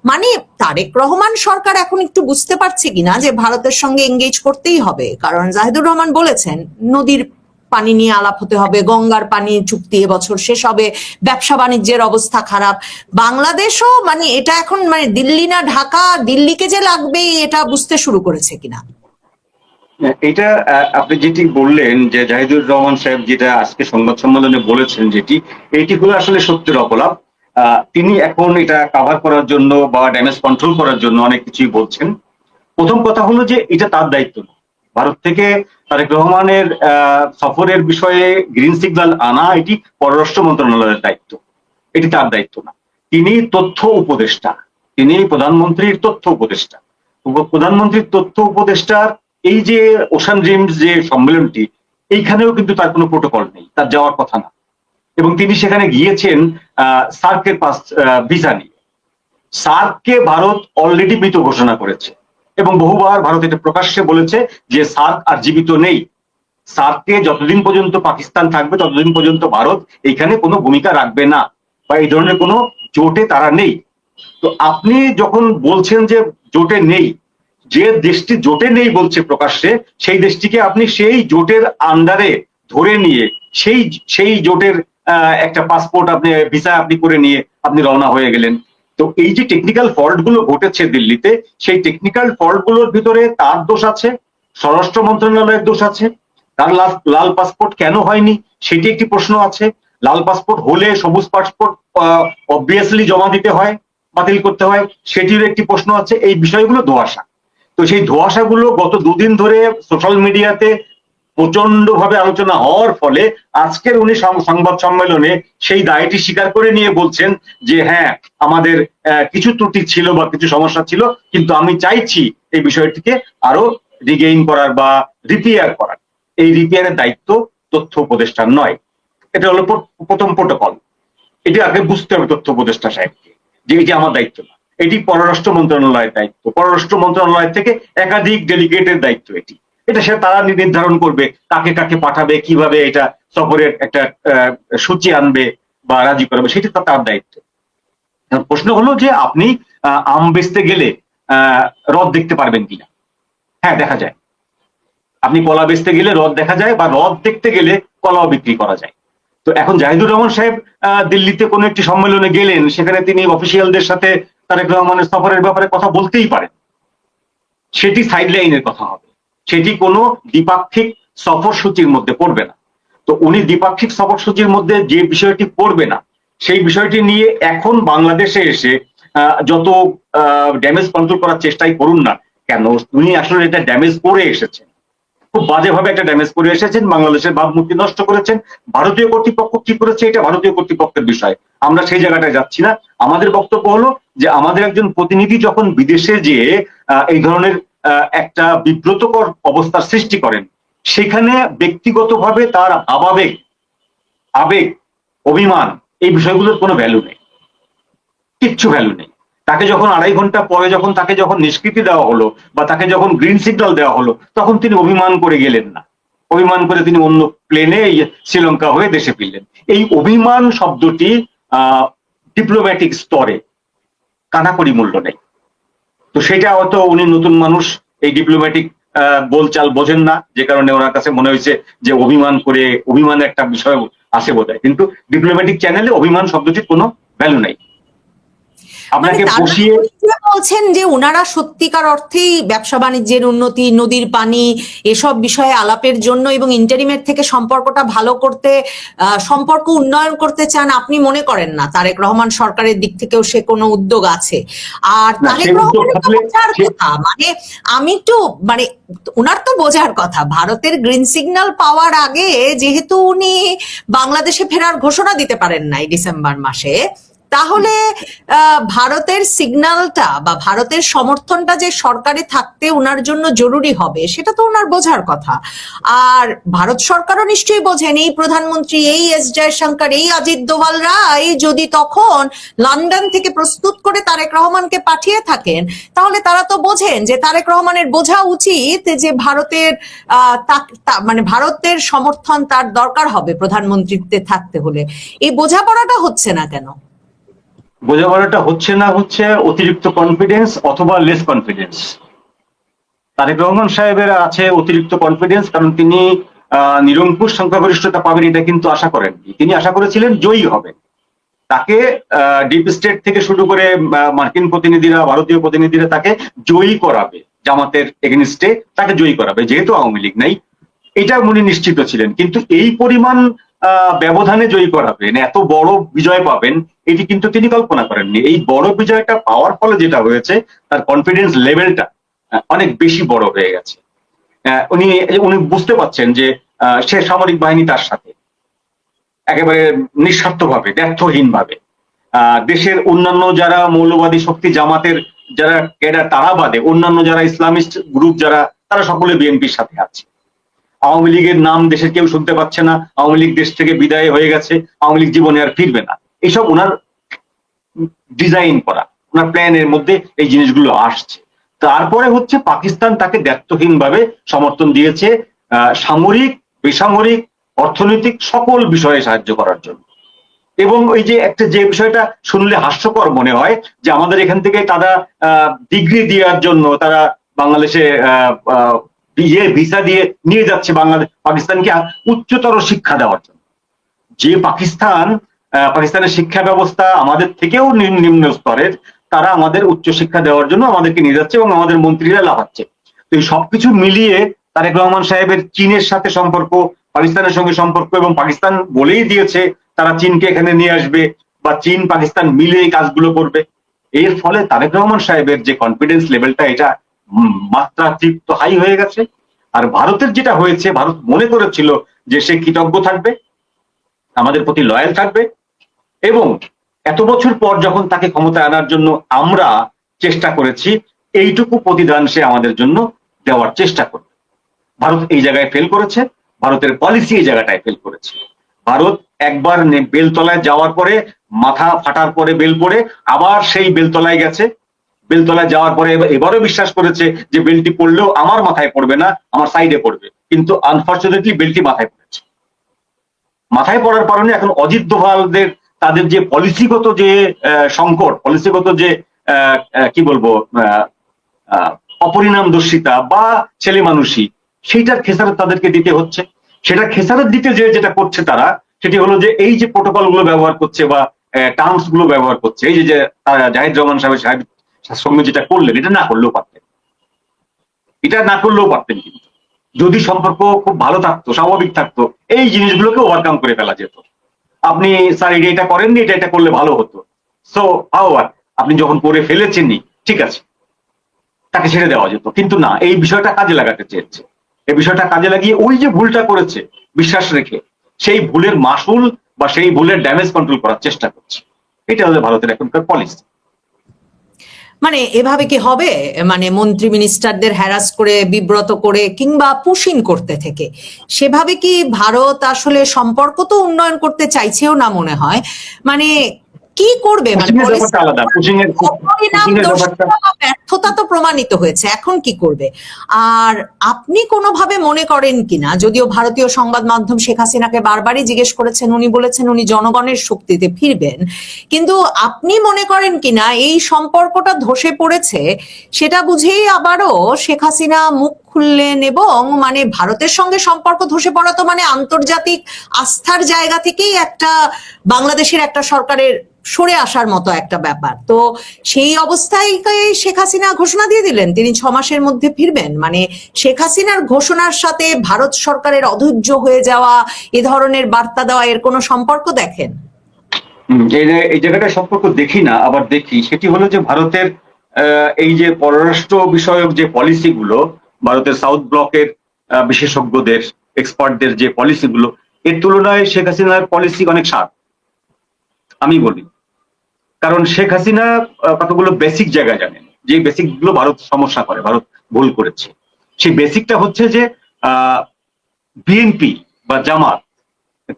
মানে তারেক রহমান সরকার এখন একটু বুঝতে পারছে কিনা যে ভারতের সঙ্গে এঙ্গেজ করতেই হবে, কারণ জাহিদুর রহমান বলেছেন নদীর পানি নিয়ে আলাপ হতে হবে, গঙ্গার পানি চুক্তি এবছর শেষ হবে, ব্যবসা বাণিজ্যের অবস্থা খারাপ, বাংলাদেশও মানে এটা এখন মানে দিল্লি না ঢাকা, দিল্লিকে যে লাগবে এটা বুঝতে শুরু করেছে কিনা। এটা আপনি যেটি বললেন যে জাহিদুর রহমান সাহেব যেটা আজকে সংবাদ সম্মেলনে বলেছেন, যেটি এইটি হলো আসলে সত্যের অপলাপ। তিনি এখন এটা কাভার করার জন্য বা ড্যামেজ কন্ট্রোল করার জন্য অনেক কিছুই বলছেন। প্রথম কথা হলো যে এটা তার দায়িত্ব না। ভারত থেকে তারেক রহমানের সফরের বিষয়ে গ্রিন সিগন্যাল আনা এটি পররাষ্ট্র মন্ত্রণালয়ের দায়িত্ব, এটি তার দায়িত্ব না। তিনি তথ্য উপদেষ্টা, তিনি প্রধানমন্ত্রীর তথ্য উপদেষ্টা। প্রধানমন্ত্রীর তথ্য উপদেষ্টার এই যে ওশান রিমস যে সম্মেলনটি, এইখানেও কিন্তু তার কোনো প্রোটোকল নেই, তার যাওয়ার কথা না। এবং তিনি সেখানে গিয়েছেন সার্কের পাস ভিসা নিয়ে। সার্ককে ভারত অলরেডি মৃত ঘোষণা করেছে এবং বহুবার ভারত এটা প্রকাশ্যে বলেছে যে সার্ক আর জীবিত নেই। সার্ককে যতদিন পর্যন্ত পাকিস্তান থাকবে ততদিন পর্যন্ত ভারত এইখানে কোনো ভূমিকা রাখবে না, বা এই ধরনের কোনো জোটে তারা নেই। তো আপনি যখন বলছেন যে জোটে নেই, যে দেশটি জোটে নেই বলছে প্রকাশ্যে, সেই দেশটিকে আপনি সেই জোটের আন্ডারে ধরে নিয়ে সেই জোটের একটা পাসপোর্ট আপনি ভিসা আপনি করে নিয়ে আপনি রওনা হয়ে গেলেন। তো এই যে টেকনিক্যাল ফল্ট গুলো ঘটেছে দিল্লিতে, সেই টেকনিক্যাল ফল্ট গুলোর ভিতরে তার দোষ আছে, স্বরাষ্ট্র মন্ত্রণালয়ের দোষ আছে। তার লাল পাসপোর্ট কেন হয়নি সেটি একটি প্রশ্ন আছে। লাল পাসপোর্ট হলে সবুজ পাসপোর্ট অবভিয়াসলি জমা দিতে হয়, বাতিল করতে হয়, সেটির একটি প্রশ্ন আছে। এই বিষয়গুলো ধোঁয়াশা। তো সেই ধোঁয়াশাগুলো গত 2 দিন ধরে সোশ্যাল মিডিয়াতে প্রচন্ড ভাবে আলোচনা হওয়ার ফলে আজকের উনি সংবাদ সম্মেলনে সেই দায়টি স্বীকার করে নিয়ে বলছেন যে হ্যাঁ, আমাদের কিছু ত্রুটি ছিল বা কিছু সমস্যা ছিল, কিন্তু আমি চাইছি এই বিষয়টিকে আরো রিগেইন করার বা রিপেয়ার করার। এই রিপেয়ারের দায়িত্ব তথ্য উপদেষ্টার নয়। এটা হলো প্রথম প্রোটোকল। এটি আগে বুঝতে হবে তথ্য উপদেষ্টা সাহেবকে, যে এটি আমার দায়িত্ব না, এটি পররাষ্ট্র মন্ত্রণালয়ের দায়িত্ব। পররাষ্ট্র মন্ত্রণালয় থেকে একাধিক ডেলিগেটের দায়িত্ব এটি। এটা সে তারা নির্ধারণ করবে কাকে কাকে পাঠাবে, কিভাবে এটা সফরের একটা সূচি আনবে বা রাজি করবে, সেটি তো তার দায়িত্ব। প্রশ্ন হলো যে আপনি আম বেচতে গেলে হ্রদ দেখতে পারবেন কিনা? হ্যাঁ, দেখা যায়। আপনি কলা বেচতে গেলে হ্রদ দেখা যায়, বা হ্রদ দেখতে গেলে কলাও বিক্রি করা যায়। তো এখন জাহিদুর রহমান সাহেব দিল্লিতে কোনো একটি সম্মেলনে গেলেন, সেখানে তিনি অফিসিয়ালদের সাথে তারেক রহমানের সফরের ব্যাপারে কথা বলতেই পারেন, সেটি সাইডলাইনের কথা হবে, সেটি কোনো দ্বিপাক্ষিক সফর সূচির মধ্যে পড়বে না। তো উনি দ্বিপাক্ষিক সফর সূচির মধ্যে যে বিষয়টি পড়বে না, সেই বিষয়টি নিয়ে এখন বাংলাদেশে এসে যত ড্যামেজ কন্ট্রোল করার চেষ্টাই করুন না কেন, উনি আসলে এটা ড্যামেজ করে এসেছেন, খুব বাজেভাবে একটা ড্যামেজ করে এসেছেন, বাংলাদেশের ভাবমূর্তি নষ্ট করেছেন। ভারতীয় কর্তৃপক্ষ কি করেছে এটা ভারতীয় কর্তৃপক্ষের বিষয়, আমরা সেই জায়গাটায় যাচ্ছি না। আমাদের বক্তব্য হলো যে আমাদের একজন প্রতিনিধি যখন বিদেশে যেয়ে এই ধরনের একটা বিব্রতকর অবস্থার সৃষ্টি করেন, সেখানে ব্যক্তিগতভাবে তার আবেগ, অভিমান, এই বিষয়গুলোর কোনো ভ্যালু নেই, কিচ্ছু ভ্যালু নেই। তাকে যখন 2.5 ঘন্টা পরে যখন তাকে যখন নিষ্কৃতি দেওয়া হলো, বা তাকে যখন গ্রিন সিগন্যাল দেওয়া হলো, তখন তিনি অভিমান করে গেলেন না, অভিমান করে তিনি অন্য প্লেনে শ্রীলঙ্কা হয়ে দেশে ফিরলেন। এই অভিমান শব্দটি ডিপ্লোম্যাটিক স্তরে কানাকড়ি মূল্য নেই। তো সেটা হয়তো উনি নতুন মানুষ, এই ডিপ্লোম্যাটিক বলচাল বোঝেন না, যে কারণে ওনার কাছে মনে হয়েছে যে অভিমানের একটা বিষয় আছে বোধহয়, কিন্তু ডিপ্লোম্যাটিক চ্যানেলে অভিমান শব্দটির কোনো ভ্যালু নাই। আপনাকে বসিয়ে বলছেন যে ওনারা সত্যিকার অর্থেই ব্যবসা বাণিজ্যের উন্নতি, নদীর পানি, এসব বিষয়ে আলাপের জন্য এবং ইন্টারিমের থেকে সম্পর্কটা ভালো করতে, সম্পর্ক উন্নয়ন করতে চান। আপনি মনে করেন না তারেক রহমান সরকারের দিক থেকেও সে কোনো উদ্যোগ আছে? আর তারেক রহমানের তো বোঝার কথা, মানে আমি একটু মানে ওনার তো বোঝার কথা, ভারতের গ্রিন সিগন্যাল পাওয়ার আগে যেহেতু উনি বাংলাদেশে ফেরার ঘোষণা দিতে পারেন নাই ডিসেম্বর মাসে, তাহলে ভারতের সিগন্যালটা বা ভারতের সমর্থনটা যে সরকারে থাকতে ওনার জন্য জরুরি হবে, সেটা তো ওনার বোঝার কথা। আর ভারত সরকারও নিশ্চয়ই বোঝেন, এই প্রধানমন্ত্রী, এই এস জয়শঙ্কর, এই অজিত দোভালরাই যদি তখন লন্ডন থেকে প্রস্তুত করে তারেক রহমানকে পাঠিয়ে থাকেন, তাহলে তারা তো বোঝেন যে তারেক রহমানের বোঝা উচিত যে ভারতের মানে ভারতের সমর্থন তার দরকার হবে প্রধানমন্ত্রীতে থাকতে হলে। এই বোঝাপড়াটা হচ্ছে না কেন? বোঝাপড়াটা হচ্ছে না, হচ্ছে অতিরিক্ত কনফিডেন্স অথবা লেস কনফিডেন্স। তারেক রহমান সাহেবের আছে অতিরিক্ত কনফিডেন্স, কারণ তিনি নিরঙ্কুশ সংখ্যাগরিষ্ঠতা পাবেন এটা কিন্তু আশা করেননি। তিনি আশা করেছিলেন জয়ী হবেন, তাকে ডিপ স্টেট থেকে শুরু করে মার্কিন প্রতিনিধিরা, ভারতীয় প্রতিনিধিরা তাকে জয়ী করাবে, জামাতের এগেনিস্টে তাকে জয়ী করাবে, যেহেতু আওয়ামী লীগ নাই, এটা উনি নিশ্চিত ছিলেন। কিন্তু এই পরিমাণ ব্যবধানে জয়ী করাবেন, এত বড় বিজয় পাবেন, এটি কিন্তু তিনি কল্পনা করেননি। এই বড় বিজয়টা পাওয়ার ফলে যেটা হয়েছে, তার কনফিডেন্স লেভেলটা অনেক বেশি বড় হয়ে গেছে। উনি বুঝতে পারছেন যে সে সামরিক বাহিনী তার সাথে একেবারে নিঃস্বার্থভাবে, দ্ব্যর্থহীন ভাবে দেশের অন্যান্য যারা মৌলবাদী শক্তি, জামাতের যারা ক্যাডার তারা বাদে অন্যান্য যারা ইসলামিস্ট গ্রুপ যারা, তারা সকলে বিএনপির সাথে আছে। আওয়ামী লীগের নাম দেশের কেউ শুনতে পাচ্ছে না, আওয়ামী লীগ দেশ থেকে বিদায় হয়ে গেছে, আওয়ামী লীগ জীবনে আর ফিরবে না, এইসব ওনার ডিজাইন করা, ওনার প্ল্যানের মধ্যে এই জিনিসগুলো আসছে। তারপরে হচ্ছে পাকিস্তান তাকে দ্ব্যর্থহীন ভাবে সমর্থন দিয়েছে, সামরিক, বেসামরিক, অর্থনৈতিক সকল বিষয়ে সাহায্য করার জন্য। এবং ওই যে একটা যে বিষয়টা শুনলে হাস্যকর মনে হয়, যে আমাদের এখান থেকে তারা ডিগ্রি দেওয়ার জন্য তারা বাংলাদেশে ভিসা দিয়ে নিয়ে যাচ্ছে পাকিস্তানকে উচ্চতর শিক্ষা দেওয়ার জন্য। যে পাকিস্তানের শিক্ষা ব্যবস্থা আমাদের থেকেও নিম্ন স্তরের, তারা আমাদের উচ্চ শিক্ষা দেওয়ার জন্য আমাদেরকে নিয়ে যাচ্ছে এবং আমাদের মন্ত্রীরা লাভাচ্ছে। তো এই সবকিছু মিলিয়ে তারেক রহমান সাহেবের চীনের সাথে সম্পর্ক, পাকিস্তানের সঙ্গে সম্পর্ক, এবং পাকিস্তান বলেই দিয়েছে তারা চীনকে এখানে নিয়ে আসবে, বা চীন পাকিস্তান মিলে এই কাজগুলো করবে। এর ফলে তারেক রহমান সাহেবের যে কনফিডেন্স লেভেলটা, এটা মাত্রাতিরিক্ত হাই হয়ে গেছে। আর ভারতের যেটা হয়েছে, ভারত মনে করেছিল যে সে কৃতজ্ঞ থাকবে, আমাদের প্রতি লয়াল থাকবে, এবং এত বছর পর যখন তাকে ক্ষমতায় আনার জন্য আমরা চেষ্টা করেছি, এইটুকু প্রতিদান সে আমাদের জন্য দেওয়ার চেষ্টা করবে। ভারত এই জায়গায় ফেল করেছে, ভারতের পলিসি এই জায়গাটায় ফেল করেছে। ভারত একবার বেলতলায় যাওয়ার পরে মাথা ফাটার পরে বেল পড়ে আবার সেই বেলতলায় গেছে, বেলতলায় যাওয়ার পরে এবারও বিশ্বাস করেছে যে বেলটি পড়লেও আমার মাথায় পড়বে না, আমার সাইডে পড়বে, কিন্তু আনফর্চুনেটলি বেলটি মাথায় পড়েছে। মাথায় পড়ার কারণে এখন অজিত দোভালদের তাদের যে পলিসিগত যে সংকট, পলিসিগত যে কি বলবো অপরিণামদর্শিতা বা ছেলে মানুষই, সেইটার খেসারত তাদেরকে দিতে হচ্ছে। সেটা খেসারত দিতে যেটা করছে তারা, সেটি হলো যে এই যে প্রোটোকল গুলো ব্যবহার করছে বা টার্মস গুলো ব্যবহার করছে, এই যে জাহিদ রহমান সাহেবের সঙ্গে যেটা করলেন, এটা না করলেও পারতেন, এটা না করলেও পারতেন, কিন্তু যদি সম্পর্ক খুব ভালো থাকতো, স্বাভাবিক থাকতো, এই জিনিসগুলোকে ওভারকাম করে ফেলা যেত। আপনি স্যার এটা করেননি, এটা করলে ভালো হতো, সো হাওয়ার আপনি যখন করে ফেলেছেননি, ঠিক আছে, তাকে ছেড়ে দেওয়া যেত। কিন্তু না, এই বিষয়টা কাজে লাগাতে চেয়েছে, এই বিষয়টা কাজে লাগিয়ে ওই যে ভুলটা করেছে বিশ্বাস রেখে, সেই ভুলের মাসুল বা সেই ভুলের ড্যামেজ কন্ট্রোল করার চেষ্টা করছে। এটা হলো ভারতের এখনকার পলিসি। মানে এভাবে কি হবে? মানে মন্ত্রী মিনিস্টারদের হ্যারাস করে, বিব্রত করে কিংবা পুশিং করতে থেকে সেভাবে কি ভারত আসলে সম্পর্ক তো উন্নয়ন করতে চাইছেও না মনে হয়। মানে কি করবে? মানে ব্যাপারটা আলাদা, ব্যর্থতা তো প্রমাণিত হয়েছে, এখন কি করবে? আর আপনি কোনোভাবে মনে করেন কিনা, যদিও ভারতীয় সংবাদ মাধ্যম শেখ হাসিনাকে বারবারই জিজ্ঞেস করেছেন, উনি বলেছেন উনি জনগণের শক্তিতে ফিরবেন, কিন্তু আপনি মনে করেন কিনা এই সম্পর্কটা ধসে পড়েছে সেটা বুঝেই আবারও শেখ হাসিনা মুখ খুললেন, এবং মানে ভারতের সঙ্গে সম্পর্ক ধসে পড়া তো মানে আন্তর্জাতিক আস্থার জায়গা থেকেই একটা বাংলাদেশের একটা সরকারের সরে আসার মতো একটা ব্যাপার। তো সেই অবস্থায় শেখ হাসিনা ঘোষণা দিয়ে দিলেন তিনি 6 মাসের মধ্যে ফিরবেন। মানে শেখ হাসিনার ঘোষণার সাথে ভারত সরকারের অধৈর্য হয়ে যাওয়া, এ ধরনের বার্তা দেওয়া, এর কোনো সম্পর্ক দেখেন? এই জায়গাটা সম্পর্ক দেখি না, আবার দেখি। সেটি হলো যে ভারতের এই যে পররাষ্ট্র বিষয়ক যে পলিসি গুলো, ভারতের সাউথ ব্লকের বিশেষজ্ঞদের, এক্সপার্টদের যে পলিসি গুলো, এর তুলনায় শেখ হাসিনার পলিসি অনেক সার, আমি বলি। কারণ শেখ হাসিনা কতগুলো বেসিক জায়গা জানেন, যে বেসিক গুলো ভারত সমস্যা করে, ভারত ভুল করেছে। সেই বেসিকটা হচ্ছে যে বিএনপি বা জামাত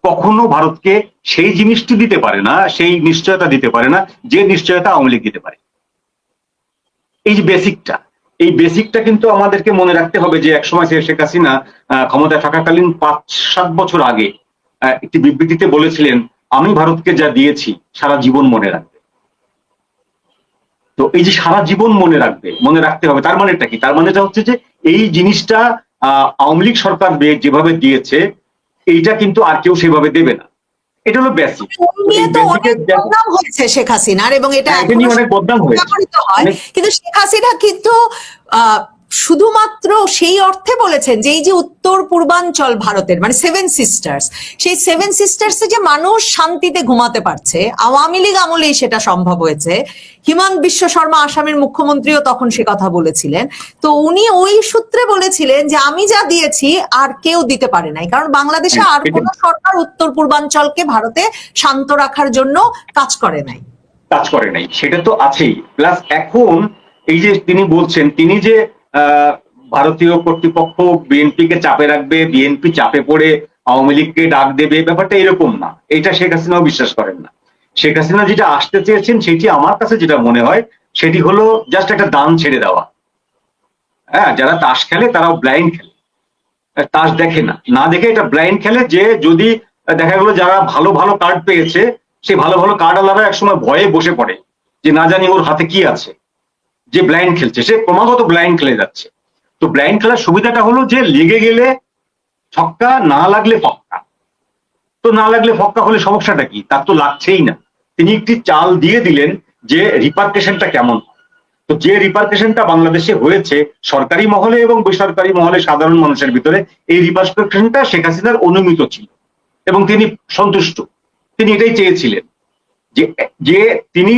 কখনো ভারতকে সেই জিনিসটি দিতে পারে না, সেই নিশ্চয়তা দিতে পারে না যে নিশ্চয়তা আওয়ামী লীগ দিতে পারে। এই যে বেসিকটা, এই বেসিকটা কিন্তু আমাদেরকে মনে রাখতে হবে যে একসময় শেখ হাসিনা ক্ষমতায় থাকাকালীন 5-7 বছর আগে একটি বিবৃতিতে বলেছিলেন, আমি ভারতকে যা দিয়েছি সারা জীবন মনে রাখবে। তো এই যে সারা জীবন মনে রাখবে, মনে রাখতে হবে, তার মানেটা কি? তার মানেটা হচ্ছে যে এই জিনিসটা আওয়ামী লীগ সরকার যেভাবে দিয়েছে, এইটা কিন্তু আর কেউ সেভাবে দেবে না। এটা হলো বেসিক। হয়েছে শেখ হাসিনার, এবং এটা অনেক বদনাম হয়েছে, কিন্তু শেখ হাসিনা কিন্তু শুধুমাত্র সেই অর্থে বলেছেন যে এই যে উত্তর পূর্বাঞ্চল ভারতের মানে 7 সিস্টার্স, সেই 7 সিস্টার্সে যে মানুষ শান্তিতে ঘুমাতে পারছে, আওয়ামী লীগ আমলেই সেটা সম্ভব হয়েছে। হিমন্ত বিশ্ব শর্মা আসামের মুখ্যমন্ত্রীও তখন সে কথা বলেছিলেন। তো উনি ওই সূত্রে বলেছিলেন যে আমি যা দিয়েছি আর কেউ দিতে পারে নাই, কারণ বাংলাদেশে আর কোনো সরকার উত্তর পূর্বাঞ্চলকে ভারতে শান্ত রাখার জন্য কাজ করে নাই। সেটা তো আছেই। প্লাস এখন এই যে তিনি বলছেন, তিনি যে ভারতীয় কর্তৃপক্ষ বিএনপিকে চাপে রাখবে, বিএনপি চাপে পড়ে আওয়ামী লীগকে ডাক দেবে, ব্যাপারটা এরকম না। এটা শেখ হাসিনাও বিশ্বাস করেন না। শেখ হাসিনা যেটা আসতে চেয়েছেন, সেটি আমার কাছে যেটা মনে হয়, সেটি হলো জাস্ট একটা দান ছেড়ে দেওয়া। হ্যাঁ, যারা তাস খেলে তারাও ব্লাইন্ড খেলে, তাস দেখে না, না দেখে এটা ব্লাইন্ড খেলে। যে যদি দেখা গেলো যারা ভালো ভালো কার্ড পেয়েছে, সেই ভালো ভালো কার্ড আলাদা একসময় ভয়ে বসে পড়ে যে না জানি ওর হাতে কি আছে। যে ব্লাইন্ড খেলছে সে ক্রমাগত ব্লাইন্ড খেলে যাচ্ছে। তো ব্লাইন্ড খেলার সুবিধাটা হলো যে লেগে গেলে ছক্কা, না লাগলে ফক্কা। তো না লাগলে ফক্কা হলে সমস্যাটা কি? তার তো লাগছেই না। তিনি একটি চাল দিয়ে দিলেন যে রিপার্কেশনটা কেমন। তো যে রিপার্কেশনটা বাংলাদেশে হয়েছে সরকারি মহলে এবং বেসরকারি মহলে সাধারণ মানুষের ভিতরে, এই রিপার্কেশনটা শেখ হাসিনার অনুমিত ছিল এবং তিনি সন্তুষ্ট। তিনি এটাই চেয়েছিলেন যে তিনি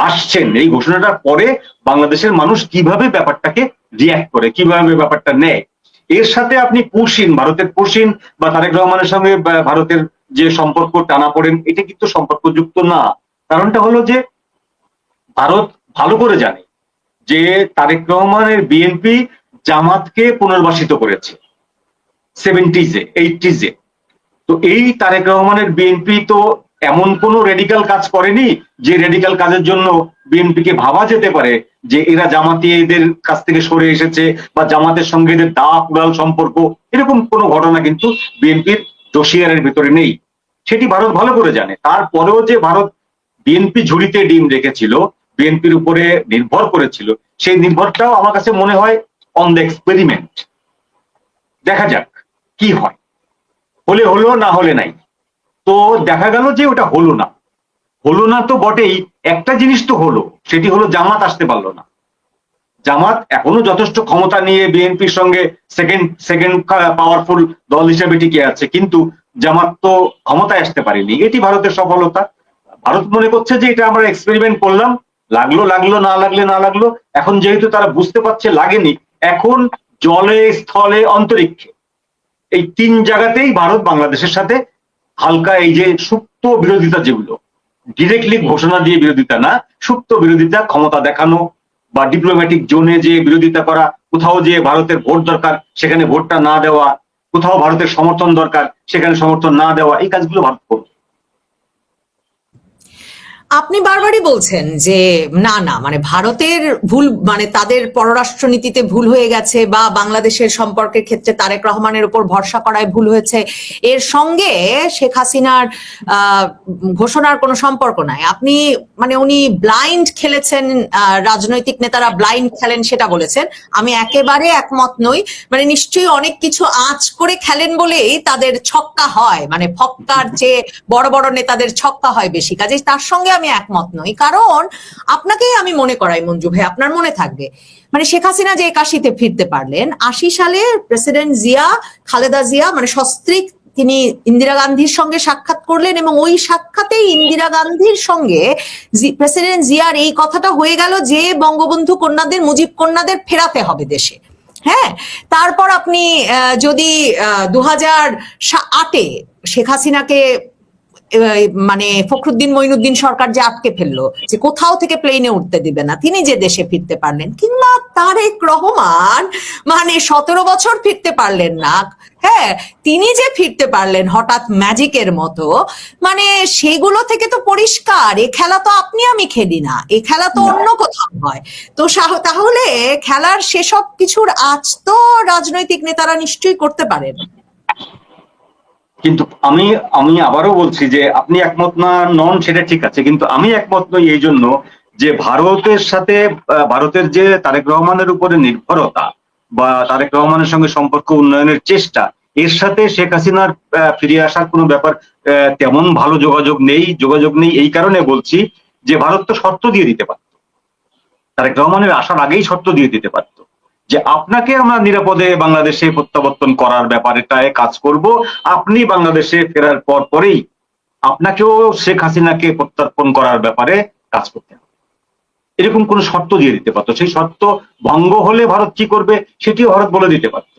আসছেন, এই ঘোষণাটার পরে বাংলাদেশের মানুষ কিভাবে ব্যাপারটাকে রিয়াক্ট করে, কিভাবে ব্যাপারটা নেয়। এর সাথে আপনি ভারতের পুশিন বা তারেক রহমানের সঙ্গে ভারতের যে সম্পর্ক টানাপোড়েন, এটা কিন্তু সম্পর্কযুক্ত না। কারণটা হলো যে ভারত ভালো করে জানে যে তারেক রহমানের বিএনপি জামাতকে পুনর্বাসিত করেছে 70s-এ 80s-এ। তো এই তারেক রহমানের বিএনপি তো এমন কোন রেডিক্যাল কাজ করেনি যে রেডিক্যাল কাজের জন্য বিএনপিকে ভাবা যেতে পারে যে এরা জামাতিয়াদের কাছ থেকে সরে এসেছে বা জামাতের সঙ্গে এদের দাপ উড়াল সম্পর্ক, এরকম কোনো ঘটনা কিন্তু বিএনপির ডোসিয়ারের ভিতরে নেই। সেটি ভারত ভালো করে জানে। তারপরেও যে ভারত বিএনপি ঝুড়িতে ডিম রেখেছিল, বিএনপির উপরে নির্ভর করেছিল, সেই নির্ভরটাও আমার কাছে মনে হয় অন দ্য এক্সপেরিমেন্ট। দেখা যাক কি হয়, হলে হলো, না হলে নাই। তো দেখা গেল যে ওটা হলো না। হলো না তো বটেই, একটা জিনিস তো হলো, সেটি হলো জামাত আসতে পারলো না। জামাত এখনো যথেষ্ট ক্ষমতা নিয়ে বিএনপির সঙ্গে সেকেন্ড পাওয়ারফুল দল হিসেবে টিকে আছে, কিন্তু জামাত তো ক্ষমতায় আসতে পারেনি। এটি ভারতের সফলতা। ভারত মনে করছে যে এটা আমরা এক্সপেরিমেন্ট করলাম, লাগলো লাগলো, না লাগলে না লাগলো। এখন যেহেতু তারা বুঝতে পারছে লাগেনি, এখন জলে, স্থলে, অন্তরিক্ষে এই 3 জায়গাতেই ভারত বাংলাদেশের সাথে হালকা এই যে সুপ্ত বিরোধিতা, যেগুলো ডিরেক্টলি ঘোষণা দিয়ে বিরোধিতা না, সুপ্ত বিরোধিতা, ক্ষমতা দেখানো বা ডিপ্লোম্যাটিক জোনে যে বিরোধিতা করা, কোথাও যে ভারতের ভোট দরকার সেখানে ভোটটা না দেওয়া, কোথাও ভারতের সমর্থন দরকার সেখানে সমর্থন না দেওয়া, এই কাজগুলো ভারত করবে। আপনি বারবারই বলছেন যে না না, মানে ভারতের ভুল, মানে তাদের পররাষ্ট্রনীতিতে ভুল হয়ে গেছে বা বাংলাদেশের সম্পর্কের ক্ষেত্রে তারেক রহমানের উপর ভরসা করায় ভুল হয়েছে, এর সঙ্গে শেখ হাসিনার ঘোষণার কোনো সম্পর্ক নাই। আপনি মানে উনি ব্লাইন্ড খেলেছেন, রাজনৈতিক নেতারা ব্লাইন্ড খেলেন সেটা বলেছেন। আমি একেবারে একমত নই। মানে নিশ্চয়ই অনেক কিছু আঁচ করে খেলেন বলেই তাদের ছক্কা হয়, মানে ফক্কার চেয়ে বড় বড় নেতাদের ছক্কা হয় বেশি, কাজে তার সঙ্গে আমি একমত নই। কারণ আপনাকেই আমি মনে করাই মঞ্জু ভাই, আপনার মনে থাকবে, মানে শেখ হাসিনা যে 81-তে ফিরতে পারলেন, 80 সালে প্রেসিডেন্ট জিয়া, খালেদা জিয়া মানে সস্ত্রীক তিনি ইন্দিরা গান্ধীর সঙ্গে সাক্ষাৎ করলেন এবং ওই সাক্ষাতেই ইন্দিরা গান্ধীর সঙ্গে প্রেসিডেন্ট জিয়ার এই কথাটা হয়ে গেল যে বঙ্গবন্ধু কন্যাদের, মুজিব কন্যাদের ফেরাতে হবে দেশে। হ্যাঁ, তারপর আপনি যদি 2008-এ শেখ হাসিনাকে মানে ফখরুদ্দিন মঈনুদ্দিন সরকার যে আটকে ফেললো, যে কোথাও থেকে প্লেনে উঠতে দিবে না, তিনি যে দেশে ফিরতে পারলেন, কিংবা তারেক রহমান মানে 17 বছর ফিরতে পারলেন না, হ্যাঁ তিনি যে ফিরতে পারলেন হঠাৎ ম্যাজিকের মতো, মানে সেগুলো থেকে তো পরিষ্কার এ খেলা তো আপনি আমি খেলি না, এ খেলা তো অন্য কোথাও হয়। তো তাহলে খেলার সেসব কিছুর আঁচ তো রাজনৈতিক নেতারা নিশ্চয়ই করতে পারেন। কিন্তু আমি আমি আবারও বলছি যে আপনি একমত না নন সেটা ঠিক আছে, কিন্তু আমি একমত নই এই জন্য যে ভারতের সাথে ভারতের যে তারেক রহমানের উপরে নির্ভরতা বা তারেক রহমানের সঙ্গে সম্পর্ক উন্নয়নের চেষ্টা, এর সাথে শেখ হাসিনার ফিরে আসার কোনো ব্যাপার তেমন ভালো যোগাযোগ নেই। এই কারণে বলছি যে ভারত তো শর্ত দিয়ে দিতে পারত, তারেক রহমানের আসার আগেই শর্ত দিয়ে দিতে পারত যে আপনাকে আমরা নিরাপদে বাংলাদেশে প্রত্যাবর্তন করার ব্যাপারটায় কাজ করব, আপনি বাংলাদেশে ফেরার পরেই আপনাকেও শেখ হাসিনাকে প্রত্যার্পণ করার ব্যাপারে কাজ করতে হবে। এরকম কোন শর্ত দিয়ে দিতে পারতো। সেই শর্ত ভঙ্গ হলে ভারত কি করবে সেটিও ভারত বলে দিতে পারত।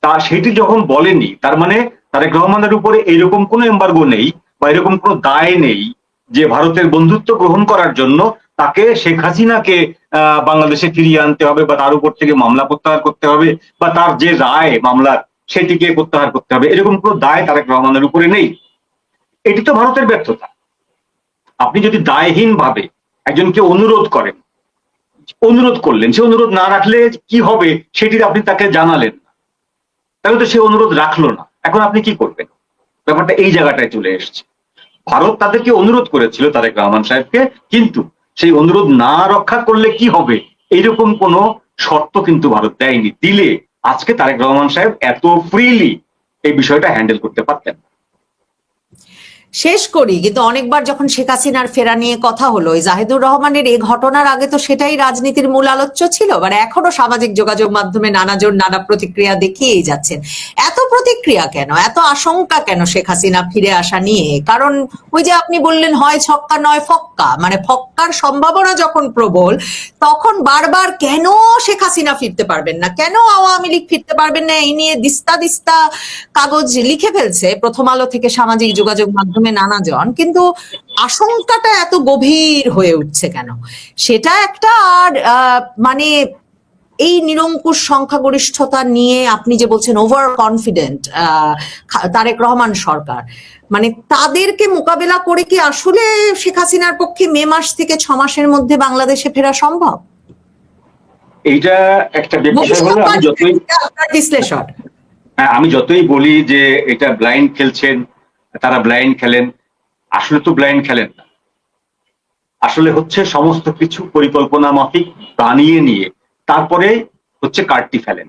তা সেটি যখন বলেনি, তার মানে তারেক রহমানের উপরে এরকম কোনো এম্বার্গো নেই বা এরকম কোনো দায় নেই যে ভারতের বন্ধুত্ব গ্রহণ করার জন্য তাকে শেখ হাসিনাকে বাংলাদেশে ফিরিয়ে আনতে হবে বা তার উপর থেকে মামলা প্রত্যাহার করতে হবে বা তার যে রায় মামলার সেটিকে প্রত্যাহার করতে হবে, এরকম কোনো দায় তারেক রহমানের উপরে নেই। এটি তো ভারতের ব্যর্থতা। আপনি যদি দায়হীন ভাবে একজনকে অনুরোধ করলেন, সে অনুরোধ না রাখলে কি হবে সেটি আপনি তাকে জানালেন না, তাহলে তো সে অনুরোধ রাখলো না, এখন আপনি কি করবেন? ব্যাপারটা এই জায়গাটায় চলে এসছে। ভারত তাদেরকে অনুরোধ করেছিল তারেক রহমান সাহেবকে, কিন্তু সেই অনুরোধ না রক্ষা করলে কি হবে এইরকম কোনো শর্ত কিন্তু ভারত দেয়নি। দিলে আজকে তারেক রহমান সাহেব এত ফ্রিলি এই বিষয়টা হ্যান্ডেল করতে পারতেন। শেষ করি, কিন্তু অনেকবার যখন শেখ হাসিনার ফেরা নিয়ে কথা হলো, জাহিদুর রহমানের এই ঘটনার আগে তো সেটাই রাজনীতির মূল আলোচ্য ছিল, মানে এখনো সামাজিক যোগাযোগ মাধ্যমে নানাজন নানা প্রতিক্রিয়া দেখিয়েই যাচ্ছেন। এত প্রতিক্রিয়া কেন, এত আশঙ্কা কেন শেখ হাসিনা ফিরে আসা নিয়ে? কারণ ওই যে আপনি বললেন হয় ছক্কা নয় ফক্কা, মানে ফক্কার সম্ভাবনা যখন প্রবল, তখন বারবার কেন শেখ হাসিনা ফিরতে পারবেন না, কেন আওয়ামী লীগ ফিরতে পারবেন না, এই নিয়ে দিস্তা দিস্তা কাগজ লিখে ফেলছে প্রথম আলো থেকে সামাজিক যোগাযোগ মাধ্যমে নানাজন, কিন্তু আশঙ্কাটা এত গভীর হয়ে উঠছে কেন সেটা একটা। আর মানে এই নিরঙ্কুশ সংখ্যাগরিষ্ঠতা নিয়ে আপনি যে বলছেন ওভার কনফিডেন্ট তারেক রহমান সরকার, মানে তাদেরকে মোকাবেলা করে কি আসলে শেখ হাসিনার পক্ষে মে মাস থেকে 6 মাসের মধ্যে বাংলাদেশে ফেরা সম্ভব? এইটা একটা বিষয় হলো, আপনার বিশ্লেষণ। আমি যতই বলি যে এটা ব্লাইন্ড খেলছেন, তারা ব্লাইন্ড খেলেন, আসলে তো ব্লাইন্ড খেলেন না। আসলে হচ্ছে সমস্ত কিছু পরিকল্পনা মাফিক বানিয়ে নিয়ে তারপরে হচ্ছে কার্ডটি ফেলেন।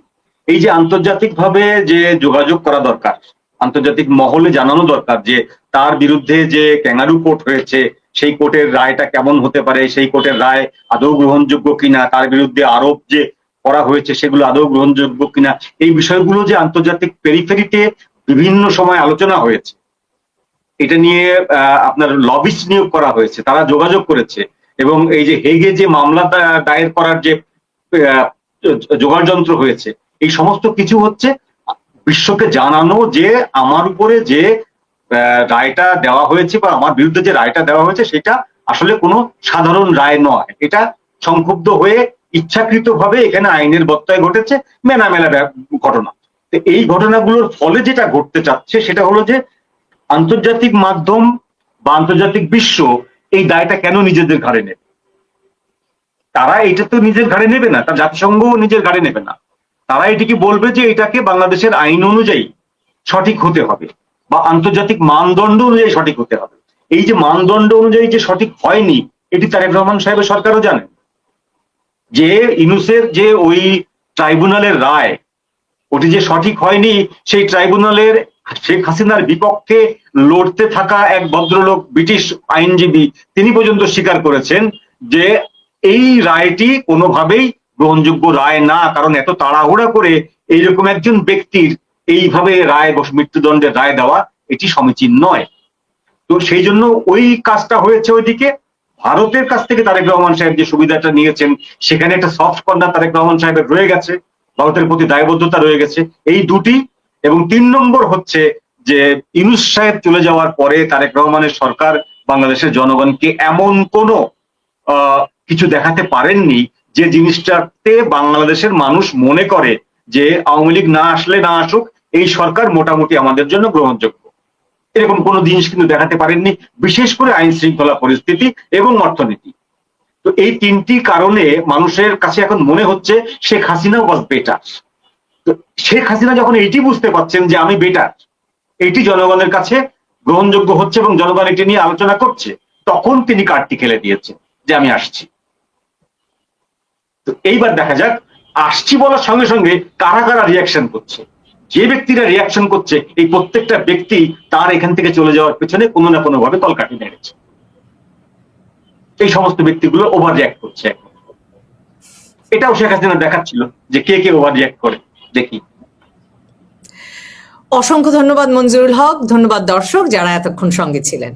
এই যে আন্তর্জাতিকভাবে যে যোগাযোগ করা দরকার, আন্তর্জাতিক মহলে জানানো দরকার যে তার বিরুদ্ধে যে ক্যাঙ্গারু কোর্ট হয়েছে, সেই কোর্টের রায়টা কেমন হতে পারে, সেই কোর্টের রায় আদৌ গ্রহণযোগ্য কিনা, তার বিরুদ্ধে আরোপ যে করা হয়েছে সেগুলো আদৌ গ্রহণযোগ্য কিনা, এই বিষয়গুলো যে আন্তর্জাতিক পেরিফেরিতে বিভিন্ন সময় আলোচনা হয়েছে, এটা নিয়ে আপনার লবিস্ট নিয়োগ করা হয়েছে, তারা যোগাযোগ করেছে, এবং এই যে হেগে যে মামলা দায়ের করার যে জোগাড় যন্ত্র হয়েছে, এই সমস্ত কিছু হচ্ছে বিশ্বকে জানানো যে আমার উপরে যে রায়টা দেওয়া হয়েছে বা আমার বিরুদ্ধে যে রায়টা দেওয়া হয়েছে সেটা আসলে কোনো সাধারণ রায় নয়, এটা সংক্ষুব্ধ হয়ে ইচ্ছাকৃতভাবে এখানে আইনের বত্যয় ঘটেছে, মেলা ঘটনা। তো এই ঘটনাগুলোর ফলে যেটা ঘটতে চাচ্ছে সেটা হলো যে আন্তর্জাতিক মাধ্যম বা আন্তর্জাতিক বিশ্ব এই দায়টা কেন নিজেদের ঘাড়ে নেবে? তারা এটা তো নিজের ঘাড়ে নেবে না, তার জাতিসংঘও নিজের ঘাড়ে নেবে না। তারা এটিকে বলবে যে এটাকে বাংলাদেশের আইন অনুযায়ী সঠিক হতে হবে বা আন্তর্জাতিক মানদণ্ড অনুযায়ী সঠিক হতে হবে। এই যে মানদণ্ড অনুযায়ী যে সঠিক হয়নি, এটি তারেক রহমান সাহেবের সরকারও জানেন, যে ইউনূসের যে ওই ট্রাইব্যুনালের রায়, ওটি যে সঠিক হয়নি, সেই ট্রাইব্যুনালের শেখ হাসিনার বিপক্ষে লড়তে থাকা এক ভদ্রলোক ব্রিটিশ আইনজীবী তিনি পর্যন্ত স্বীকার করেছেন যে এই রায়টি কোনোভাবেই গ্রহণযোগ্য রায় না, কারণ এত তাড়াহুড়া করে এইরকম একজন ব্যক্তির এইভাবে রায় মৃত্যুদণ্ডের রায় দেওয়া এটি সমীচীন নয়। তো সেই জন্য ওই কাজটা হয়েছে ওইদিকে। ভারতের কাছ থেকে তারেক রহমান সাহেব যে সুবিধাটা নিয়েছেন, সেখানে একটা সফট কর্নার তারেক রহমান সাহেবের রয়ে গেছে, ভারতের প্রতি দায়বদ্ধতা রয়ে গেছে, এই দুটি। এবং 3 নম্বর হচ্ছে যে ইউনূস সাহেব চলে যাওয়ার পরে তারেক রহমানের সরকার বাংলাদেশের জনগণকে এমন কোনো কিছু দেখাতে পারেননি যে জিনিসটাতে বাংলাদেশের মানুষ মনে করে যে আওয়ামী লীগ না আসলে না আসুক, এই সরকার মোটামুটি আমাদের জন্য গ্রহণযোগ্য। এরকম কোনো জিনিস কিন্তু দেখাতে পারেননি, বিশেষ করে আইন শৃঙ্খলা পরিস্থিতি এবং অর্থনীতি। তো এই 3টি কারণে মানুষের কাছে এখন মনে হচ্ছে শেখ হাসিনা ওয়াজ বেটার। তো শেখ হাসিনা যখন এইটি বুঝতে পারছেন যে আমি বেটার, এইটি জনগণের কাছে গ্রহণযোগ্য হচ্ছে এবং জনগণ এটি নিয়ে আলোচনা করছে, তখন তিনি কার্ডটি খেলে দিয়েছেন যে আমি আসছি। তো এইবার দেখা যাক আসছি বলার সঙ্গে সঙ্গে কারা কারা রিয়াকশন করছে। যে ব্যক্তিরা রিয়াকশন করছে, এই প্রত্যেকটা ব্যক্তি তার এখান থেকে চলে যাওয়ার পেছনে কোনো না কোনো ভাবে কলকাঠি নেড়েছে। এই সমস্ত ব্যক্তিগুলো ওভার রিয়াক্ট করছে এখন। এটাও শেখ হাসিনা দেখাচ্ছিল যে কে কে ওভার রিয়াক্ট করে, দেখি। অসংখ্য ধন্যবাদ মঞ্জুরুল হক, ধন্যবাদ দর্শক যারা এতক্ষণ সঙ্গে ছিলেন।